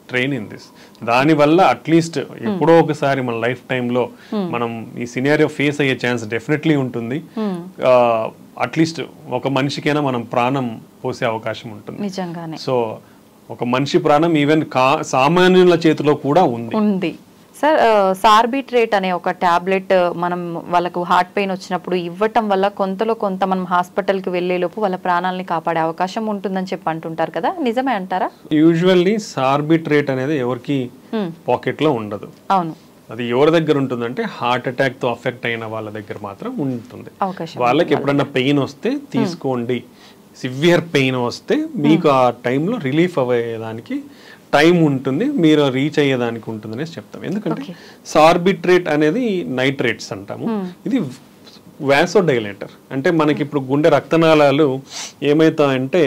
train in this. దానివల్ల అట్లీస్ట్ ఎప్పుడో ఒకసారి మన లైఫ్ టైంలో మనం ఈ సినారియో ఫేస్ అయ్యే ఛాన్స్ డెఫినెట్లీ ఉంటుంది. అట్లీస్ట్ ఒక మనిషికైనా మనం ప్రాణం పోసే అవకాశం ఉంటుంది నిజంగానే. సో ఒక మనిషి ప్రాణం ఈవెన్ సామాన్యుల చేతిలో కూడా ఉంది. సార్, సార్బిట్రేట్ అనే ఒక టాబ్లెట్ మనం వాళ్ళకు హార్ట్ పెయిన్ వచ్చినప్పుడు ఇవ్వటం వల్ల కొంతలో కొంత మనం హాస్పిటల్కి వెళ్ళేలోపు వాళ్ళ ప్రాణాలని కాపాడే అవకాశం ఉంటుందని చెప్పి అంటుంటారు కదా, నిజమే అంటారా? యూజువల్లీ సార్బిట్రేట్ అనేది ఎవరికి పాకెట్ లో ఉండదు. అవును. అది ఎవరి దగ్గర ఉంటుందంటే హార్ట్ అటాక్ తో అఫెక్ట్ అయిన వాళ్ళ దగ్గర మాత్రం ఉంటుంది. వాళ్ళకి ఎప్పుడన్నా పెయిన్ వస్తే తీసుకోండి, సివియర్ పెయిన్ వస్తే మీకు ఆ టైంలో రిలీఫ్ అయ్యేదానికి టైం ఉంటుంది, మీరు రీచ్ అయ్యేదానికి ఉంటుంది అనేసి చెప్తాం. ఎందుకంటే సార్బిట్రేట్ అనేది నైట్రేట్స్ అంటాము. ఇది వాసోడైలేటర్. అంటే మనకి ఇప్పుడు గుండె రక్తనాళాలు ఏమవుతాయంటే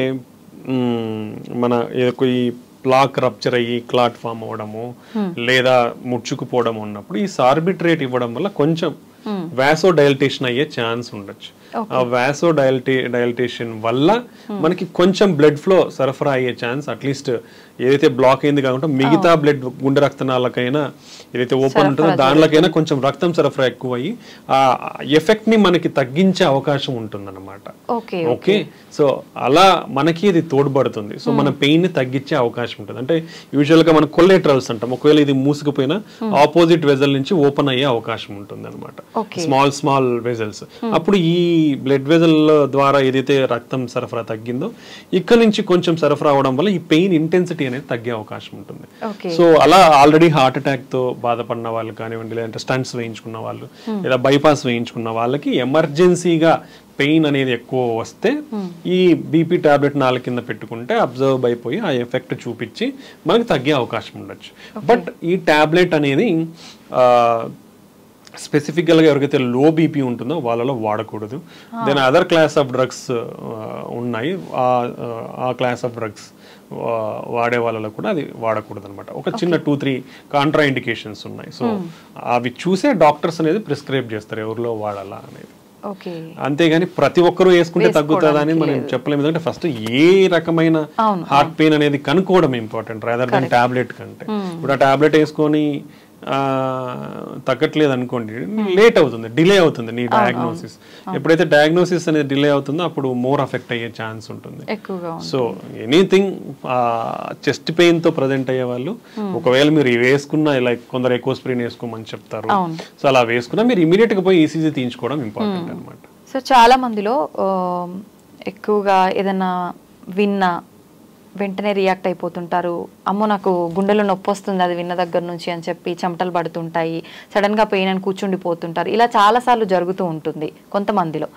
మన ఈ ప్లాక్ రప్చర్ అయ్యి క్లాట్ ఫామ్ అవ్వడము లేదా ముడుచుకుపోవడం ఉన్నప్పుడు ఈ సార్బిట్రేట్ ఇవ్వడం వల్ల కొంచెం వాసోడైలటేషన్ అయ్యే ఛాన్స్ ఉండొచ్చు. ఆ వాసోడైలటేషన్ వల్ల మనకి కొంచెం బ్లడ్ ఫ్లో సరఫరా అయ్యే ఛాన్స్, అట్లీస్ట్ ఏదైతే బ్లాక్ అయింది కాకుండా మిగతా బ్లడ్ గుండె రక్తనాళకైనా ఏదైతే ఓపెన్ ఉంటుందో దానిలోకైనా కొంచెం రక్తం సరఫరా ఎక్కువ అయ్యి ఆ ఎఫెక్ట్ ని మనకి తగ్గించే అవకాశం ఉంటుందన్నమాట. ఓకే, సో అలా మనకి ఇది తోడ్పడుతుంది. సో మన పెయిన్ ని తగ్గించే అవకాశం ఉంటుంది. అంటే యూజువల్ గా మనం కొల్లెటరల్స్ అంటాం. ఒకవేళ ఇది మూసుకుపోయినా ఆపోజిట్ వెజల్ నుంచి ఓపెన్ అయ్యే అవకాశం ఉంటుంది అనమాట. Small vessels. అప్పుడు ఈ బ్లడ్ వెజల్ ద్వారా ఏదైతే రక్తం సరఫరా తగ్గిందో ఇక్కడ నుంచి కొంచెం సరఫరా అవడం వల్ల ఈ పెయిన్ ఇంటెన్సిటీ అనేది తగ్గే అవకాశం ఉంటుంది. సో అలా ఆల్రెడీ హార్ట్ అటాక్ తో బాధపడిన వాళ్ళు కానివ్వండి, లేదంటే స్టంట్స్ వేయించుకున్న వాళ్ళు లేదా బైపాస్ వేయించుకున్న వాళ్ళకి ఎమర్జెన్సీగా పెయిన్ అనేది ఎక్కువ వస్తే ఈ బీపీ టాబ్లెట్ నాలుగు కింద పెట్టుకుంటే అబ్జర్వ్ అయిపోయి ఆ ఎఫెక్ట్ చూపించి మనకి తగ్గే అవకాశం ఉండొచ్చు. బట్ ఈ టాబ్లెట్ అనేది స్పెసిఫికల్గా ఎవరికైతే లో బీపీ ఉంటుందో వాళ్ళలో వాడకూడదు. Then other class of drugs ఉన్నాయి, ఆ క్లాస్ ఆఫ్ డ్రగ్స్ వాడే వాళ్ళలో కూడా అది వాడకూడదు అనమాట. ఒక చిన్న 2-3 కాంట్రా ఇండికేషన్స్ ఉన్నాయి. సో అవి చూసే డాక్టర్స్ అనేది ప్రిస్క్రైబ్ చేస్తారు ఎవరిలో వాడాలా అనేది. అంతేగాని ప్రతి ఒక్కరూ వేసుకుంటే తగ్గుతుందా అని మనం చెప్పలేము. ఎందుకంటే ఫస్ట్ ఏ రకమైన హార్ట్ పెయిన్ అనేది కనుక్కోవడం ఇంపార్టెంట్ రాదర్ దాన్ టాబ్లెట్ కంటే. ఇప్పుడు ఆ టాబ్లెట్ వేసుకొని తగ్గట్లేదు అనుకోండి, లేట్ అవుతుంది, డిలే అవుతుంది నీ డయాగ్నోసిస్. ఎప్పుడైతే డయాగ్నోసిస్ అనేది డిలే అవుతుందో అప్పుడు మోర్ అఫెక్ట్ అయ్యే ఛాన్స్ ఉంటుంది. సో ఎనీథింగ్ చెస్ట్ పెయిన్ తో ప్రజెంట్ అయ్యే వాళ్ళు ఒకవేళ మీరు వేసుకున్న, లైక్ కొందరు ఎకోస్ప్రిన్ వేసుకోమని చెప్తారు, సో అలా వేసుకున్నా మీరు ఇమీడియట్ గా పోయి ఈసీజీ తీయించుకోవడం ఇంపార్టెంట్ అనమాట. సో చాలా మందిలో ఎక్కువగా ఏదైనా విన్నా వెంటనే రియాక్ట్ అయిపోతుంటారు. అమ్మో నాకు గుండెలో నొప్పి వస్తుంది అది విన్న దగ్గర నుంచి అని చెప్పి చెమటలు పడుతుంటాయి, సడన్గా పెయిన్ అని కూర్చుండిపోతుంటారు. ఇలా చాలాసార్లు జరుగుతూ ఉంటుంది కొంతమందిలో.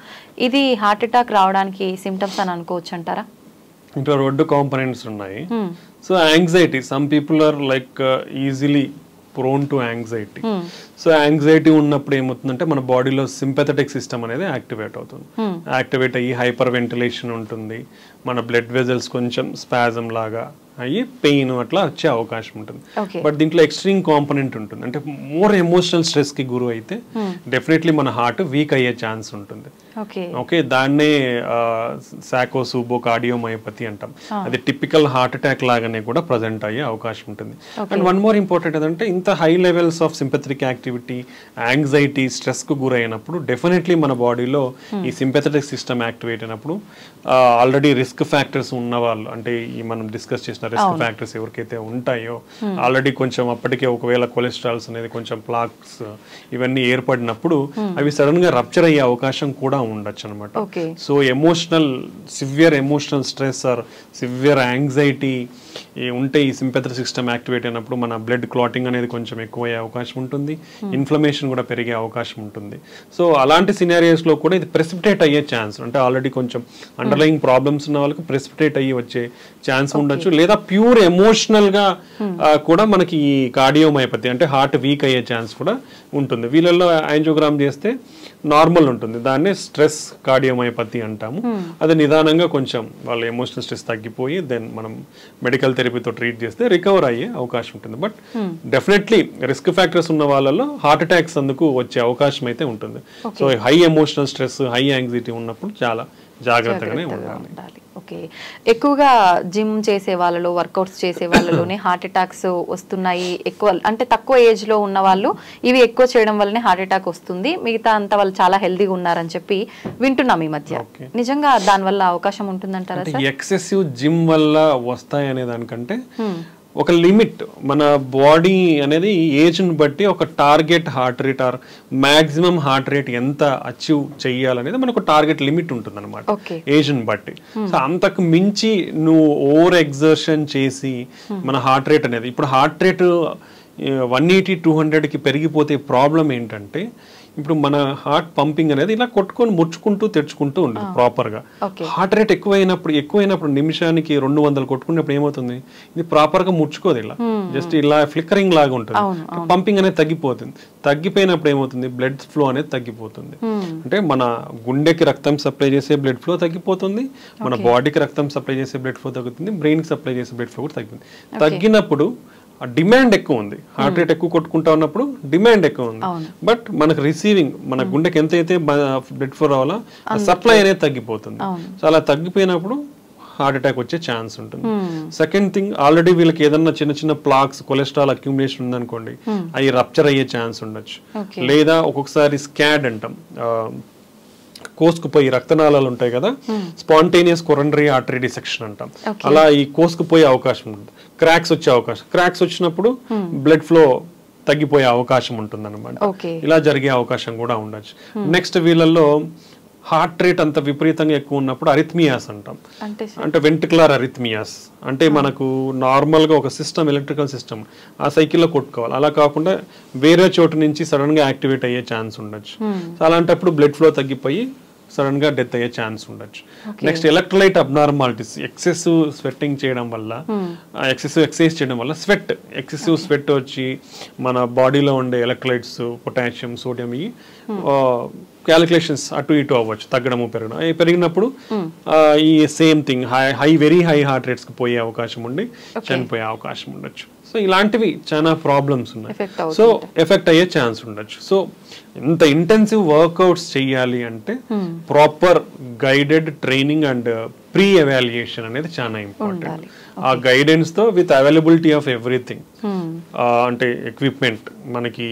ఇది హార్ట్ అటాక్ రావడానికి సిమ్టమ్స్ అని అనుకోవచ్చు అంటారా? ఇంకా 2 కాంపోనెంట్స్ ఉన్నాయి. So anxiety, some people are like easily prone to anxiety. So anxiety ఉన్నప్పుడు ఏమవుతుందంటే మన బాడీలో సింపథెటిక్ సిస్టమ్ అనేది యాక్టివేట్ అవుతుంది. యాక్టివేట్ అయ్యి హైపర్ వెంటిలేషన్ ఉంటుంది, మన బ్లడ్ వెజల్స్ కొంచెం స్పాజం లాగా అయ్యి పెయిన్ అట్లా వచ్చే అవకాశం ఉంటుంది. బట్ దీంట్లో ఎక్స్ట్రీమ్ కాంపోనెంట్ ఉంటుంది. అంటే మోర్ ఎమోషనల్ స్ట్రెస్ కి గురి అయితే డెఫినెట్లీ మన హార్ట్ వీక్ అయ్యే ఛాన్స్ ఉంటుంది. ఓకే, దాన్నే సాకోసూబో కార్డియోమయోపతి అంటాం. అది టిపికల్ హార్ట్ అటాక్ లాగానే కూడా ప్రజెంట్ అయ్యే అవకాశం ఉంటుంది. అండ్ వన్ మోర్ ఇంపార్టెంట్ ఏంటంటే ఇంత high levels of sympathetic activity, anxiety, stress కు గురైనప్పుడు డెఫినెట్లీ మన బాడీలో ఈ సింపథెటిక్ సిస్టమ్ యాక్టివేట్ అయినప్పుడు ఆల్రెడీ రిస్క్ ఫ్యాక్టర్స్ ఉన్న వాళ్ళు, అంటే ఈ మనం డిస్కస్ చేసిన రిస్క్ ఫ్యాక్టర్స్ ఎవరికైతే ఉంటాయో ఆల్రెడీ కొంచెం అప్పటికే ఒకవేళ కొలెస్ట్రాల్స్ అనేది కొంచెం ప్లాక్స్ ఇవన్నీ ఏర్పడినప్పుడు అవి సడన్ గా రప్చర్ అయ్యే అవకాశం కూడా ఉండొచ్చు అనమాట. So severe emotional stress or severe anxiety ఉంటే ఈ సింపథెటిక్ సిస్టమ్ యాక్టివేట్ అయినప్పుడు మన బ్లడ్ క్లాటింగ్ అనేది కొంచెం ఎక్కువ అయ్యే అవకాశం ఉంటుంది, ఇన్ఫ్లమేషన్ కూడా పెరిగే అవకాశం ఉంటుంది. సో అలాంటి సినారియోస్ లో కూడా ఇది ప్రెసిపిటేట్ అయ్యే ఛాన్స్, అంటే ఆల్రెడీ కొంచెం అండర్లయింగ్ ప్రాబ్లమ్స్ ఉన్న వాళ్ళకి ప్రెసిపిటేట్ అయ్యి వచ్చే ఛాన్స్ ఉండొచ్చు. లేదా ప్యూర్ ఎమోషనల్ గా కూడా మనకి ఈ కార్డియోమయోపతి అంటే హార్ట్ వీక్ అయ్యే ఛాన్స్ కూడా ఉంటుంది. వీళ్ళల్లో యాంజియోగ్రామ్ చేస్తే నార్మల్ ఉంటుంది, దాన్ని స్ట్రెస్ కార్డియోమయోపతి అంటాము. అది నిదానంగా కొంచెం వాళ్ళ ఎమోషనల్ స్ట్రెస్ తగ్గిపోయి దెన్ మనం మెడికల్ థెరపీతో ట్రీట్ చేస్తే రికవర్ అయ్యే అవకాశం ఉంటుంది. బట్ డెఫినెట్లీ రిస్క్ ఫ్యాక్టర్స్ ఉన్న వాళ్ళలో హార్ట్ అటాక్స్ అందుకు వచ్చే అవకాశం అయితే ఉంటుంది. So high emotional stress, high anxiety ఉన్నప్పుడు చాలా జాగ్రత్తగానే ఉండాలి. ఓకే, ఎక్కువగా జిమ్ చేసే వాళ్ళలో, వర్కౌట్స్ చేసే వాళ్ళలోనే హార్ట్ అటాక్స్ వస్తున్నాయి ఎక్కువ. అంటే తక్కువ ఏజ్ లో ఉన్న వాళ్ళు ఇవి ఎక్కువ చేయడం వల్లనే హార్ట్ అటాక్ వస్తుంది, మిగతా అంతా వాళ్ళు చాలా హెల్దీగా ఉన్నారని చెప్పి వింటున్నాం ఈ మధ్య. నిజంగా దాని వల్ల అవకాశం ఉంటుందంటారా సార్? ఎక్సెసివ్ జిమ్ వల్ల వస్తాయి అనే దానికంటే ఒక లిమిట్, మన బాడీ అనేది ఏజ్ని బట్టి ఒక target heart rate or maximum heart rate ఎంత అచీవ్ చెయ్యాలనేది మనకు టార్గెట్ లిమిట్ ఉంటుంది అనమాట ఏజ్ని బట్టి. సో అంతకు మించి నువ్వు ఓవర్ ఎగ్జర్షన్ చేసి మన హార్ట్ రేట్ అనేది, ఇప్పుడు హార్ట్ రేట్ 180, 200కి పెరిగిపోతే ప్రాబ్లం ఏంటంటే ఇప్పుడు మన హార్ట్ పంపింగ్ అనేది ఇలా కొట్టుకొని ముడుచుకుంటూ తెచ్చుకుంటూ ఉంటుంది ప్రాపర్గా. హార్ట్ రేట్ ఎక్కువైనప్పుడు నిమిషానికి 200 కొట్టుకున్నప్పుడు ఏమవుతుంది, ఇది ప్రాపర్గా ముడుచుకోదు, ఇలా జస్ట్ ఇలా ఫ్లిక్కరింగ్ లాగా ఉంటుంది. పంపింగ్ అనేది తగ్గిపోతుంది. తగ్గిపోయినప్పుడు ఏమవుతుంది, బ్లడ్ ఫ్లో అనేది తగ్గిపోతుంది. అంటే మన గుండెకి రక్తం సప్లై చేసే బ్లడ్ ఫ్లో తగ్గిపోతుంది, మన బాడీకి రక్తం సప్లై చేసే బ్లడ్ ఫ్లో తగ్గుతుంది, బ్రెయిన్కి సప్లై చేసే బ్లడ్ ఫ్లో కూడా తగ్గుతుంది. తగ్గినప్పుడు డిమాండ్ ఎక్కువ ఉంది, హార్ట్ రేట్ ఎక్కువ కొట్టుకుంటా ఉన్నప్పుడు డిమాండ్ ఎక్కువ ఉంది. బట్ మనకు రిసీవింగ్, మన గుండెకి ఎంత అయితే బ్లడ్ ఫ్లో రావాలో సప్లై అనేది తగ్గిపోతుంది. సో అలా తగ్గిపోయినప్పుడు హార్ట్ అటాక్ వచ్చే ఛాన్స్ ఉంటుంది. సెకండ్ థింగ్, ఆల్రెడీ వీళ్ళకి ఏదన్నా చిన్న చిన్న ప్లాక్స్, కొలెస్ట్రాల్ అక్యుములేషన్ ఉందనుకోండి, అవి రప్చర్ అయ్యే ఛాన్స్ ఉండొచ్చు. లేదా ఒక్కొక్కసారి స్కాడ్ అంటాం, కోసుకుపోయి రక్తనాళాలు ఉంటాయి కదా, స్పాంటేనియస్ కొరనరీ ఆర్టరీ డిసెక్షన్ అంటాం, అలా ఈ కోసుకుపోయే అవకాశం ఉంటుంది. క్రాక్స్ వచ్చే అవకాశం, క్రాక్స్ వచ్చినప్పుడు బ్లడ్ ఫ్లో తగ్గిపోయే అవకాశం ఉంటుంది అనమాట. ఇలా జరిగే అవకాశం కూడా ఉండొచ్చు. నెక్స్ట్ వీళ్ళల్లో హార్ట్ రేట్ అంత విపరీతంగా ఎక్కువ ఉన్నప్పుడు అరిథ్మియాస్ అంటాం, అంటే వెంట్రికులర్ అరిథ్మియాస్. అంటే మనకు నార్మల్గా ఒక సిస్టమ్, ఎలక్ట్రికల్ సిస్టమ్ ఆ సైకిల్లో కొట్టుకోవాలి, అలా కాకుండా వేరే చోటు నుంచి సడన్గా యాక్టివేట్ అయ్యే ఛాన్స్ ఉండొచ్చు. సో అలాంటప్పుడు బ్లడ్ ఫ్లో తగ్గిపోయి సడన్ గా డెత్ అయ్యే ఛాన్స్ ఉండొచ్చు. Next electrolyte abnormalities, excessive sweating చేయడం వల్ల, ఎక్సెసివ్ ఎక్సర్సైజ్ చేయడం వల్ల ఎక్సెసివ్ స్వెట్ వచ్చి మన బాడీలో ఉండే ఎలక్ట్రోలైట్స్, పొటాషియం, సోడియం ఈ క్యాలిక్యులేషన్స్ అటు ఇటు అవ్వచ్చు, తగ్గడము పెరగడం. పెరిగినప్పుడు ఈ same thing very high heart rates కి పోయే అవకాశం ఉండి చనిపోయే అవకాశం ఉండొచ్చు. సో ఇలాంటివి చాలా ప్రాబ్లమ్స్ ఉన్నాయి. సో ఎఫెక్ట్ అయ్యే ఛాన్స్ ఉండొచ్చు. సో ఇంత ఇంటెన్సివ్ వర్కౌట్స్ చెయ్యాలి అంటే proper guided training and pre evaluation అనేది చాలా ఇంపార్టెంట్. ఆ గైడెన్స్ తో విత్ అవైలబిలిటీ ఆఫ్ ఎవ్రీథింగ్, అంటే ఎక్విప్మెంట్, మనకి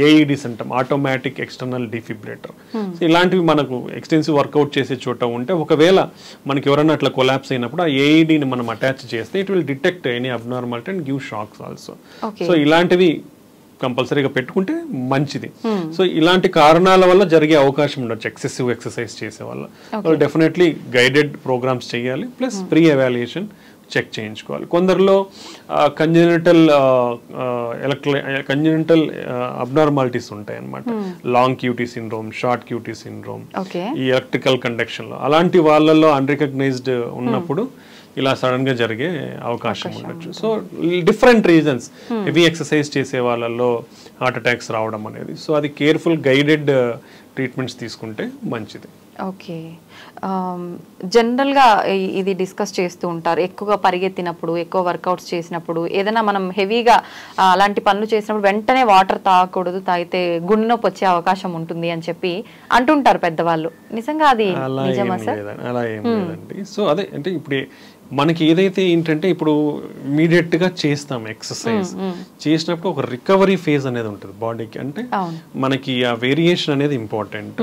ఏఈడిస్ అంటాం, ఆటోమేటిక్ ఎక్స్టర్నల్ డిఫిబ్రిలేటర్. ఇలాంటివి మనకు ఎక్స్టెన్సివ్ వర్కౌట్ చేసే చోట ఉంటే, ఒకవేళ మనకి ఎవరైనా అట్లా కొలాప్స్ అయినప్పుడు ఆ ఏఈడిని మనం అటాచ్ చేస్తే it will detect any abnormality and give shocks also. So ఇలాంటివి కంపల్సరీగా పెట్టుకుంటే మంచిది. సో ఇలాంటి కారణాల వల్ల జరిగే అవకాశం ఉండొచ్చు ఎక్సెసివ్ ఎక్సర్సైజ్ చేసే వల్ల. డెఫినెట్లీ గైడెడ్ ప్రోగ్రామ్స్ చేయాలి, ప్లస్ ప్రీ ఎవాల్యుయేషన్ చెక్ చేయించుకోవాలి. కొందరిలో కంజెనిటల్ అబ్నార్మాలిటీస్ ఉంటాయి అన్నమాట, long QT syndrome, short QT syndrome, ఈ ఎలక్ట్రికల్ కండక్షన్ లో. అలాంటి వాళ్ళల్లో అన్రికగ్నైజ్డ్ ఉన్నప్పుడు ఇలా సడన్ గా జరిగే అవకాశం ఉండొచ్చు. So different reasons, heavy exercise చేసే వాళ్ళల్లో హార్ట్ అటాక్స్ రావడం అనేది. సో అది కేర్ఫుల్ గైడెడ్ ట్రీట్మెంట్స్ తీసుకుంటే మంచిది. ఓకే, జనరల్గా ఇది డిస్కస్ చేస్తూ ఉంటారు, ఎక్కువగా పరిగెత్తినప్పుడు, ఎక్కువ వర్కౌట్స్ చేసినప్పుడు, ఏదైనా మనం హెవీగా అలాంటి పనులు చేసినప్పుడు వెంటనే వాటర్ తాగకూడదు, తాగితే గుండె నొప్పి వచ్చే అవకాశం ఉంటుంది అని చెప్పి అంటుంటారు పెద్దవాళ్ళు. నిజంగా అది నిజమా సార్? అలా ఏం లేదండి. సో అదే, అంటే ఇప్పుడు మనకి ఏదైతే ఏంటంటే ఇప్పుడు ఇమీడియట్ గా చేస్తాం ఎక్సర్సైజ్ చేసినప్పుడు ఒక రికవరీ ఫేజ్ అనేది ఉంటుంది బాడీకి. అంటే మనకి ఆ వేరియేషన్ అనేది ఇంపార్టెంట్.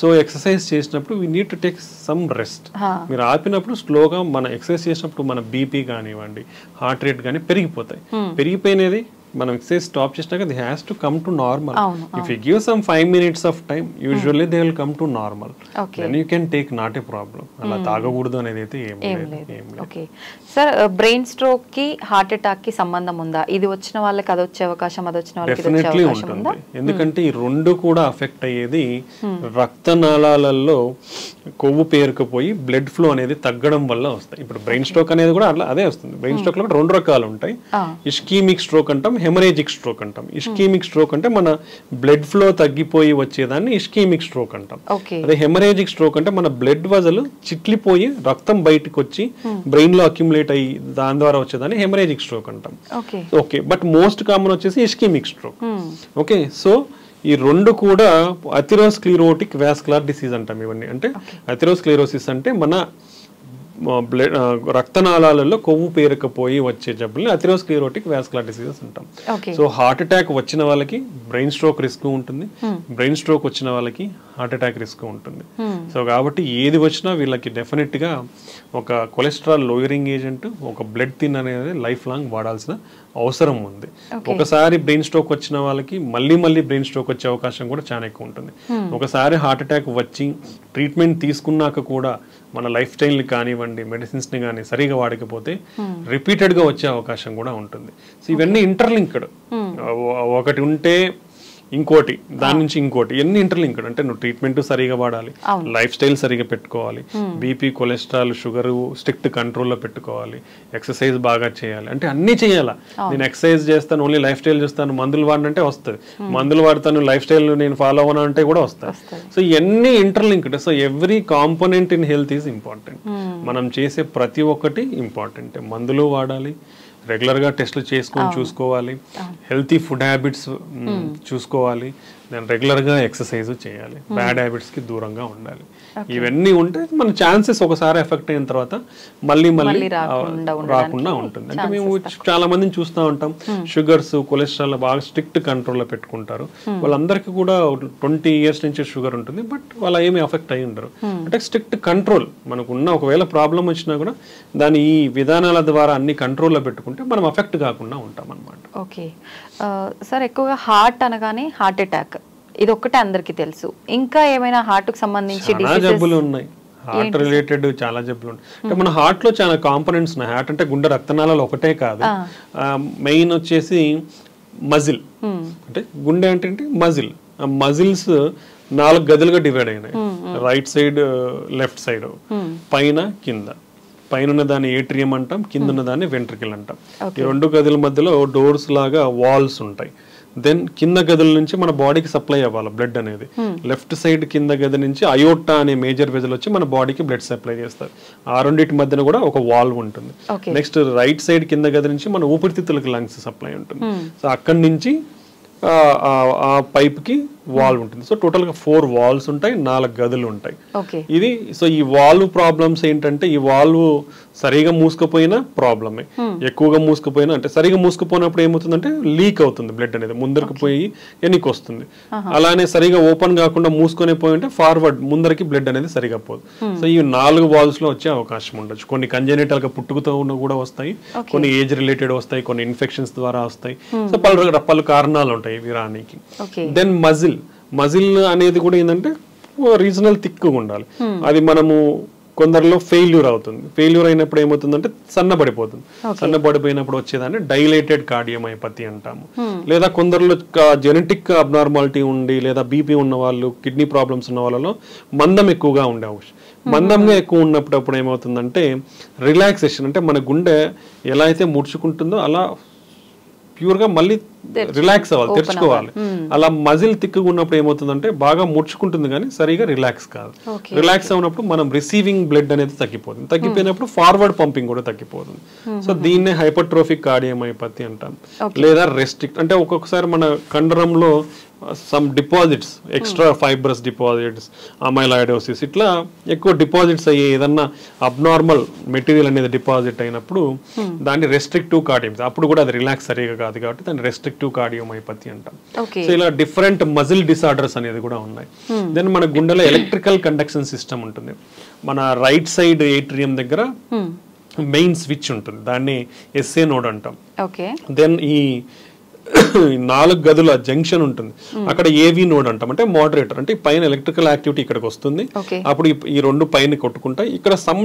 సో ఎక్సర్సైజ్ చేసినప్పుడు we need to take some rest. మీరు ఆపినప్పుడు స్లోగా మన ఎక్సర్సైజ్ చేసినప్పుడు మన బీపీ కానివ్వండి, హార్ట్ రేట్ కానీ పెరిగిపోతాయి. పెరిగిపోయినది మనం ఎక్సర్సైజ్ స్టాప్ చేసినాక the has to come to normal. If you give some 5 minutes of time, usually they will come to normal. Then you can take, not a problem. అలా తాగకూడదు అనేది అయితే ఏం లేదు. ఓకే సార్, బ్రెయిన్ స్ట్రోక్ కి heart attack కి సంబంధం ఉందా? ఇది వచ్చిన వాళ్ళకి అది వచ్చే అవకాశం, అది వచ్చిన వాళ్ళకి డెఫినెట్లీ ఉంటుంది. ఎందుకంటే ఈ రెండు కూడా అఫెక్ట్ అయ్యేది రక్తనాళాలలో కొవ్వు పేరుకుపోయి బ్లడ్ ఫ్లో అనేది తగ్గడం వల్ల వస్తాయి. ఇప్పుడు బ్రెయిన్ స్ట్రోక్ అనేది కూడా అట్లా అదే వస్తుంది. బ్రెయిన్ స్ట్రోక్ లో కూడా 2 రకాలు ఉంటాయి. ఇస్కీమిక్ స్ట్రోక్ అంటాం, హెమరేజిక్ స్ట్రోక్ అంటాం. ఇస్కీమిక్ స్ట్రోక్ అంటే మన బ్లడ్ ఫ్లో తగ్గిపోయి వచ్చేదాన్ని ఇస్కీమిక్ స్ట్రోక్ అంటాం. అదే హెమరేజిక్ స్ట్రోక్ అంటే మన బ్లడ్ వజలు చిట్లిపోయి రక్తం బయటకు వచ్చి బ్రెయిన్ లో అక్యుములేట్ అయ్యి దాని ద్వారా వచ్చేదాన్ని హెమరేజిక్ స్ట్రోక్ అంటాం. ఓకే, బట్ మోస్ట్ కామన్ వచ్చేసి ఇస్కీమిక్ స్ట్రోక్. ఓకే, సో ఈ 2 కూడా అథెరోస్క్లెరోటిక్ వాస్కులర్ డిసీజ్ అంటాం. ఇవన్నీ అంటే అథెరోస్క్లెరోసిస్ అంటే మన రక్తనాళాలలో కొవ్వు పేరుకపోయి వచ్చే జబ్బుల్ని అథెరోస్క్లెరోటిక్ వాస్కులర్ డిసీజెస్ అంటాం. సో హార్ట్ అటాక్ వచ్చిన వాళ్ళకి బ్రెయిన్ స్ట్రోక్ రిస్క్ ఉంటుంది, బ్రెయిన్ స్ట్రోక్ వచ్చిన వాళ్ళకి హార్ట్ అటాక్ రిస్క్ ఉంటుంది. సో కాబట్టి ఏది వచ్చినా వీళ్ళకి డెఫినెట్ గా ఒక కొలెస్ట్రాల్ లోయరింగ్ ఏజెంట్, ఒక బ్లడ్ థిన్ అనేది లైఫ్ లాంగ్ వాడాల్సిన అవసరం ఉంది. ఒకసారి బ్రెయిన్ స్ట్రోక్ వచ్చిన వాళ్ళకి మళ్ళీ బ్రెయిన్ స్ట్రోక్ వచ్చే అవకాశం కూడా చాలా ఎక్కువ ఉంటుంది. ఒకసారి హార్ట్ అటాక్ వచ్చి ట్రీట్మెంట్ తీసుకున్నాక కూడా మన లైఫ్ స్టైల్ని కానివ్వండి, మెడిసిన్స్ని కానీ సరిగా వాడకపోతే రిపీటెడ్గా వచ్చే అవకాశం కూడా ఉంటుంది. సో ఇవన్నీ ఇంటర్లింక్డ్, ఒకటి ఉంటే ఇంకోటి, దాని నుంచి ఇంకోటి, ఎన్ని ఇంటర్లింక్డ్ అంటే నువ్వు ట్రీట్మెంట్ సరిగా వాడాలి, లైఫ్ స్టైల్ సరిగా పెట్టుకోవాలి, బీపీ కొలెస్ట్రాల్ షుగర్ స్ట్రిక్ట్ కంట్రోల్లో పెట్టుకోవాలి, ఎక్సర్సైజ్ బాగా చేయాలి. అంటే అన్ని చేయాలా. నేను ఎక్సర్సైజ్ చేస్తాను, ఓన్లీ లైఫ్ స్టైల్ చేస్తాను, మందులు వాడినంటే వస్తుంది, మందులు వాడతాను, లైఫ్ స్టైల్ నేను ఫాలో అవ్వను అంటే కూడా వస్తాయి. సో ఇవన్నీ interlinked. So every component in health is important. మనం చేసే ప్రతి ఒక్కటి ఇంపార్టెంట్. మందులు వాడాలి, రెగ్యులర్ గా టెస్ట్లు చేసుకొని చూసుకోవాలి, హెల్తీ ఫుడ్ హ్యాబిట్స్ చూసుకోవాలి, దాని రెగ్యులర్ గా ఎక్సర్సైజ్ చేయాలి, బ్యాడ్ హ్యాబిట్స్ కి దూరంగా ఉండాలి. ఇవన్నీ ఉంటే మన ఛాన్సెస్ ఒకసారి ఎఫెక్ట్ అయిన తర్వాత మళ్ళీ రాకుండా ఉంటుంది. అంటే మేము చాలా మందిని చూస్తూ ఉంటాం, షుగర్స్ కొలెస్ట్రాల్ బాగా స్ట్రిక్ట్ కంట్రోల్లో పెట్టుకుంటారు. వాళ్ళందరికీ కూడా 20 years నుంచి షుగర్ ఉంటుంది, బట్ వాళ్ళు ఏమి ఎఫెక్ట్ అయి ఉండరు. అంటే స్ట్రిక్ట్ కంట్రోల్ మనకున్న, ఒకవేళ ప్రాబ్లం వచ్చినా కూడా దాని ఈ విధానాల ద్వారా అన్ని కంట్రోల్లో పెట్టుకుంటే మనం ఎఫెక్ట్ కాకుండా ఉంటాం అన్నమాట. ఓకే సార్, ఎక్కువగా హార్ట్ అనగానే హార్ట్ అటాక్ ఇది ఒక్కటే అందరికి తెలుసు. ఇంకా ఏమైనా హార్ట్ కు సంబంధించి జబ్బులు ఉన్నాయి, హార్ట్ రిలేటెడ్ చాలా జబ్బులు ఉన్నాయి. అంటే మన హార్ట్ లో చాలా కాంపోనెంట్స్ ఉన్నాయి. హార్ట్ అంటే గుండె రక్తనాళాలు ఒకటే కాదు, మెయిన్ వచ్చేసి మజిల్. అంటే గుండె అంటే మజిల్. ఆ మజిల్స్ 4 గదులుగా డివైడ్ అయినాయి, రైట్ సైడ్ లెఫ్ట్ సైడ్, పైన కింద. పైన ఉన్న దాన్ని ఏట్రియం అంటాం, కింద ఉన్న దాన్ని వెంట్రికల్ అంటాం. ఈ 2 గదుల మధ్యలో డోర్స్ లాగా వాల్స్ ఉంటాయి. దెన్ కింద గదుల నుంచి మన బాడీకి సప్లై అవ్వాలి బ్లడ్ అనేది. లెఫ్ట్ సైడ్ కింద గది నుంచి అయోటా అనే మేజర్ వెజల్ వచ్చి మన బాడీకి బ్లడ్ సప్లై చేస్తారు. ఆ రెండింటి మధ్యన కూడా ఒక వాల్వ్ ఉంటుంది. నెక్స్ట్ రైట్ సైడ్ కింద గది నుంచి మన ఊపిరితిత్తులకు లంగ్స్ సప్లై ఉంటుంది. సో అక్కడి నుంచి ఆ పైప్ కి వాల్వ్ ఉంటుంది. సో టోటల్ గా 4 వాల్వ్స్ ఉంటాయి, 4 గదులు ఉంటాయి. ఇది సో ఈ వాల్వ్ ప్రాబ్లమ్స్ ఏంటంటే, ఈ వాల్వ్ సరిగా మూసుకుపోయినా ప్రాబ్లమే, ఎక్కువగా మూసుకుపోయినా, అంటే సరిగా మూసుకుపోయినప్పుడు ఏమవుతుందంటే లీక్ అవుతుంది బ్లడ్ అనేది, ముందరికి పోయి వెనక్కి వస్తుంది. అలానే సరిగా ఓపెన్ కాకుండా మూసుకొని పోయి ఉంటే ఫార్వర్డ్ ముందరికి బ్లడ్ అనేది సరిగా పోదు. సో ఈ 4 వాల్వ్స్ లో వచ్చే అవకాశం ఉండొచ్చు. కొన్ని కంజెనిటల్ గా పుట్టుకతో ఉన్న కూడా వస్తాయి, కొన్ని ఏజ్ రిలేటెడ్ వస్తాయి, కొన్ని ఇన్ఫెక్షన్స్ ద్వారా వస్తాయి. సో పలు కారణాలు ఉంటాయి విరానికి. దెన్ మజిల్ అనేది కూడా ఏంటంటే రీజనల్ థిక్గా ఉండాలి. అది మనము కొందరిలో ఫెయిల్యూర్ అవుతుంది. ఫెయిల్యూర్ అయినప్పుడు ఏమవుతుందంటే సన్నబడిపోతుంది. సన్నబడిపోయినప్పుడు వచ్చేదాన్ని డైలేటెడ్ కార్డియోమైపతి అంటాము. లేదా కొందరిలో జెనెటిక్ అబ్నార్మాలిటీ ఉండి, లేదా బీపీ ఉన్న వాళ్ళు, కిడ్నీ ప్రాబ్లమ్స్ ఉన్న వాళ్ళలో మందం ఎక్కువగా ఉండే అవకాశం. మందంగా ఎక్కువ ఉన్నప్పుడు ఏమవుతుందంటే రిలాక్సేషన్, అంటే మన గుండె ఎలా అయితే ముడుచుకుంటుందో అలా ప్యూర్ గా మళ్ళీ రిలాక్స్ అవ్వాలి, తెరుచుకోవాలి. అలా మజిల్ తిక్కుగా ఉన్నప్పుడు ఏమవుతుందంటే బాగా ముడుచుకుంటుంది కానీ సరిగా రిలాక్స్ కాదు. రిలాక్స్ అయినప్పుడు మనం రిసీవింగ్ బ్లడ్ అనేది తగ్గిపోతుంది. తగ్గిపోయినప్పుడు ఫార్వర్డ్ పంపింగ్ కూడా తగ్గిపోతుంది. సో దీన్నే హైపర్ట్రోఫిక్ కార్డియోమైపతి అంటాం. లేదా రెస్ట్రిక్ట్, అంటే ఒక్కొక్కసారి మన కండరంలో some deposits, extra fibrous deposits, amyloidosis, ఇట్లా ఎక్కువ డిపాజిట్స్ అయ్యే ఏదన్నా అబ్నార్మల్ మెటీరియల్ అనేది డిపాజిట్ అయినప్పుడు దాన్ని రెస్ట్రిక్టివ్ కార్డియోమైపతి, అప్పుడు కూడా అది రిలాక్స్ సరిగా కాదు కాబట్టి దాన్ని రెస్ట్రిక్టివ్ కార్డియోమైపతి అంటాం. సో ఇలా డిఫరెంట్ మజిల్ డిసార్డర్స్ అనేది కూడా ఉన్నాయి. దెన్ మన గుండెలో ఎలక్ట్రికల్ కండక్షన్ సిస్టమ్ ఉంటుంది. మన రైట్ సైడ్ ఏట్రియం దగ్గర మెయిన్ స్విచ్ ఉంటుంది, దాన్ని ఎస్ఏ నోడ్ అంటాం. దెన్ ఈ 4 గదుల జంక్షన్ ఉంటుంది, అక్కడ ఏవి నోడ్ అంటాం, అంటే మోడరేటర్. అంటే పైన ఎలక్ట్రికల్ యాక్టివిటీ ఇక్కడికి వస్తుంది, అప్పుడు ఈ 2 పైన కొట్టుకుంటాయి. ఇక్కడ సమ్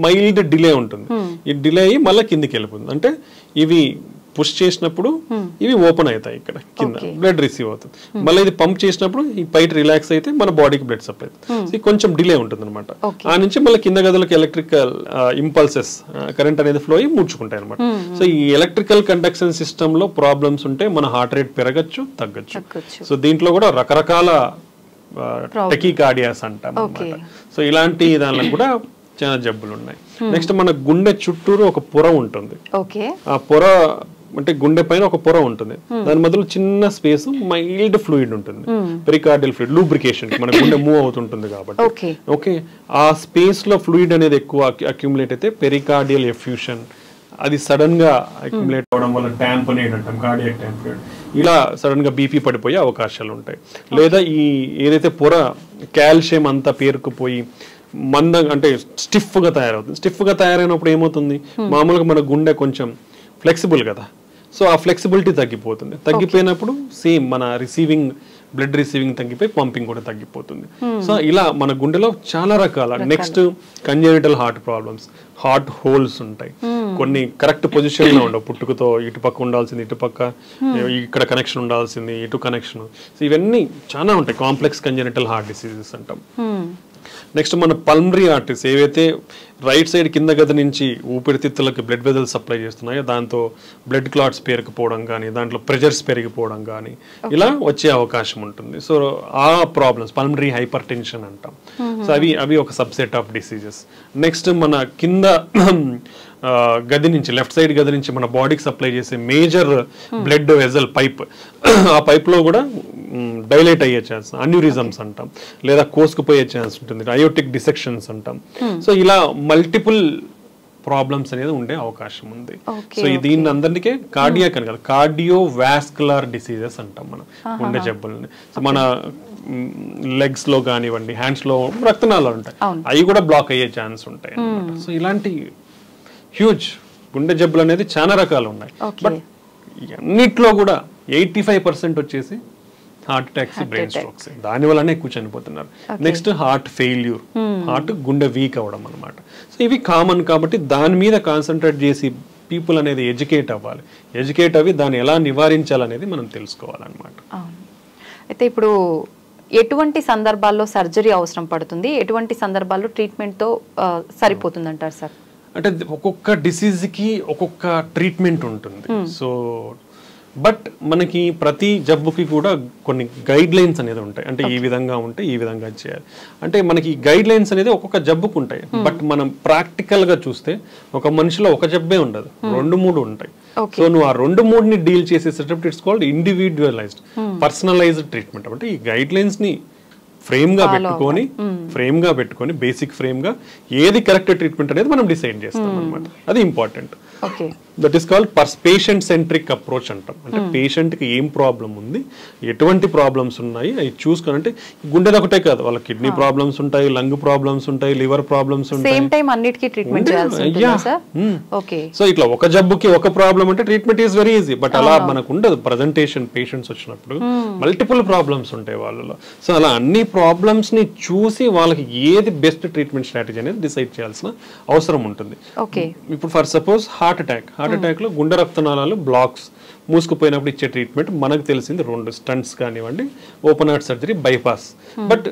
మైల్డ్ డిలే ఉంటుంది, ఈ డిలే అయ్యి మళ్ళీ కిందికి వెళ్ళిపోతుంది. అంటే ఇవి పుష్ చేసినప్పుడు ఇవి ఓపెన్ అవుతాయి ఇక్కడ కింద బ్లడ్ రిసీవ్ అవుతుంది. మళ్ళీ ఇది పంప్ చేసినప్పుడు ఈ పైట్ రిలాక్స్ అయితే మన బాడీకి బ్లడ్ సప్లై అవుతుంది. కొంచెం డిలే ఉంటుంది అనమాట. ఆ నుంచి మళ్ళీ కింద గదులకు ఎలక్ట్రికల్ ఇంపల్సెస్ కరెంట్ అనేది ఫ్లో అయ్యి ముడుచుకుంటాయి అనమాట. సో ఈ ఎలక్ట్రికల్ కండక్షన్ సిస్టమ్ లో ప్రాబ్లమ్స్ ఉంటే మన హార్ట్ రేట్ పెరగచ్చు, తగ్గచ్చు. సో దీంట్లో కూడా రకరకాల టెకికార్డియాస్ అంటాం అన్నమాట. సో ఇలాంటి దానిలో కూడా చాలా జబ్బులు ఉన్నాయి. నెక్స్ట్ మన గుండె చుట్టూరు ఒక పొర ఉంటుంది. ఆ పొర అంటే గుండె పైన ఒక పొర ఉంటుంది, దాని మధ్యలో చిన్న స్పేస్ మైల్డ్ ఫ్లూయిడ్ ఉంటుంది, పెరికార్డియల్ ఫ్లూయిడ్, లూబ్రికేషన్. మన గుండె మూవ్ అవుతుంటుంది కాబట్టి ఓకే ఆ స్పేస్ లో ఫ్లూయిడ్ అనేది ఎక్కువ అక్యుములేట్ అయితే పెరికార్డియల్ ఎఫ్యూషన్, అది సడన్ గా అక్యుములేట్ అవడం వల్ల ట్యాంపనేట్ అంటాం, కార్డియాక్ ట్యాంపనేట్, ఇలా సడన్ గా బీపీ పడిపోయే అవకాశాలు ఉంటాయి. లేదా ఈ ఏదైతే పొర కాల్షియం అంతా పేరుకుపోయి మందంగా అంటే స్టిఫ్ గా తయారవుతుంది. స్టిఫ్ గా తయారైనప్పుడు ఏమవుతుంది, మామూలుగా మన గుండె కొంచెం ఫ్లెక్సిబుల్ కదా, సో ఆ ఫ్లెక్సిబిలిటీ తగ్గిపోతుంది. తగ్గిపోయినప్పుడు సేమ్ మన బ్లడ్ రిసీవింగ్ తగ్గిపోయి పంపింగ్ కూడా తగ్గిపోతుంది. సో ఇలా మన గుండెలో చాలా రకాల next congenital heart problems, heart holes ఉంటాయి. కొన్ని కరెక్ట్ పొజిషన్ లో ఉండవు, పుట్టుకతో ఇటుపక్క ఉండాల్సింది ఇటుపక్క, ఇక్కడ కనెక్షన్ ఉండాల్సింది ఇటు కనెక్షన్. సో ఇవన్నీ చాలా ఉంటాయి, కాంప్లెక్స్ కంజెనిటల్ హార్ట్ డిసీజెస్ అంటాం. నెక్స్ట్ మన పల్మరీ ఆర్టరీస్ ఏవైతే రైట్ సైడ్ కింద గది నుంచి ఊపిరితిత్తులకు బ్లడ్ వెజల్స్ సప్లై చేస్తున్నాయో దాంతో బ్లడ్ క్లాట్స్ పేరుకుపోవడం కానీ, దాంట్లో ప్రెషర్స్ పెరిగిపోవడం కానీ ఇలా వచ్చే అవకాశం ఉంటుంది. సో ఆ ప్రాబ్లమ్స్ పల్మరీ హైపర్ టెన్షన్ అంటాం. సో అవి ఒక సబ్సెట్ ఆఫ్ డిసీజెస్. నెక్స్ట్ మన కింద గది నుంచి లెఫ్ట్ సైడ్ గది నుంచి మన బాడీకి సప్లై చేసే మేజర్ బ్లడ్ వెజల్ పైప్, ఆ పైప్ లో కూడా డైలేట్ అయ్యే ఛాన్స్, అన్యూరిజమ్స్ అంటాం, లేదా కోసుకుపోయే ఛాన్స్ ఉంటుంది, అయోటిక్ డిసెక్షన్స్ అంటాం. సో ఇలా మల్టిపుల్ ప్రాబ్లమ్స్ అనేది ఉండే అవకాశం ఉంది. సో దీన్ని అందరికీ కార్డియాక్ అని కాదు, కార్డియో వాస్కులర్ డిసీజెస్ అంటాం మనం ఉండే జబ్బులని. సో మన లెగ్స్ లో కానివ్వండి, హ్యాండ్స్ లో రక్తనాళాలు ఉంటాయి, అవి కూడా బ్లాక్ అయ్యే ఛాన్స్ ఉంటాయి అన్నమాట. సో ఇలాంటి హ్యూజ్ గుండె జబ్బులు అనేది చాలా రకాలు ఉన్నాయి. బట్ అన్నిట్లో కూడా 85% వచ్చేసి హార్ట్ అటాక్స్, బ్రెయిన్ స్ట్రోక్స్, దాని వల్లనే ఎక్కువ చనిపోతున్నారు. నెక్స్ట్ హార్ట్ ఫెయిల్యూర్, హార్ట్ గుండె వీక్ అవ్వడం అనమాట. సో ఇవి కామన్ కాబట్టి దాని మీద కాన్సన్ట్రేట్ చేసి పీపుల్ అనేది ఎడ్యుకేట్ అవ్వాలి. ఎడ్యుకేట్ అవి దాన్ని ఎలా నివారించాలనేది మనం తెలుసుకోవాలన్నమాట. అయితే ఇప్పుడు ఎటువంటి సందర్భాల్లో సర్జరీ అవసరం పడుతుంది, ఎటువంటి సందర్భాల్లో ట్రీట్మెంట్తో సరిపోతుంది అంటారు సార్? అంటే ఒక్కొక్క డిసీజ్కి ఒక్కొక్క ట్రీట్మెంట్ ఉంటుంది. సో బట్ మనకి ప్రతి జబ్బుకి కూడా కొన్ని గైడ్ లైన్స్ అనేది ఉంటాయి. అంటే ఈ విధంగా ఉంటే ఈ విధంగా చేయాలి అంటే మనకి గైడ్ లైన్స్ అనేది ఒక్కొక్క జబ్బుకు ఉంటాయి. బట్ మనం ప్రాక్టికల్ గా చూస్తే ఒక మనిషిలో ఒక జబ్బే ఉండదు, 2-3 ఉంటాయి. సో నువ్వు ఆ 2-3ని డీల్ చేసేటప్పుడు ఇట్స్ కాల్డ్ ఇండివిడ్యువలైజ్డ్ పర్సనలైజ్డ్ ట్రీట్మెంట్. అంటే ఈ గైడ్ లైన్స్ ని ఫ్రేమ్ గా పెట్టుకొని బేసిక్ ఫ్రేమ్ గా ఏది కరెక్ట్ ట్రీట్మెంట్ అనేది మనం డిసైడ్ చేస్తాం అన్నమాట. అది important. That is called patient centric approach అంటాం. అంటే పేషెంట్ కి ఏం ప్రాబ్లం ఉంది, ఎటువంటి ప్రాబ్లమ్స్ ఉన్నాయి అవి చూసుకొని, అంటే గుండెది ఒకటే కాదు, వాళ్ళ కిడ్నీ ప్రాబ్లమ్స్ ఉంటాయి, లంగ్ ప్రాబ్లమ్స్ ఉంటాయి, లివర్ ప్రాబ్లమ్స్ ఉంటాయి. సో ఇట్లా ఒక జబ్బుకి ఒక ప్రాబ్లం అంటే treatment is very easy. But అలా మనకు ఉండదు. ప్రజెంటేషన్ పేషెంట్స్ వచ్చినప్పుడు మల్టిపుల్ ప్రాబ్లమ్స్ ఉంటాయి వాళ్ళలో. సో అలా అన్ని ప్రాబ్లమ్స్ ని చూసి వాళ్ళకి ఏది బెస్ట్ ట్రీట్మెంట్ స్ట్రాటజీ అనేది డిసైడ్ చేయాల్సిన అవసరం ఉంటుంది. ఇప్పుడు ఫర్ సపోజ్ హార్ట్ అటాక్ లో గుండె రక్తనాళాలు బ్లాక్స్ మూసుకుపోయినప్పుడు ఇచ్చే ట్రీట్మెంట్ మనకు తెలిసింది 2 స్టంట్స్ కానివ్వండి, open heart surgery, bypass. But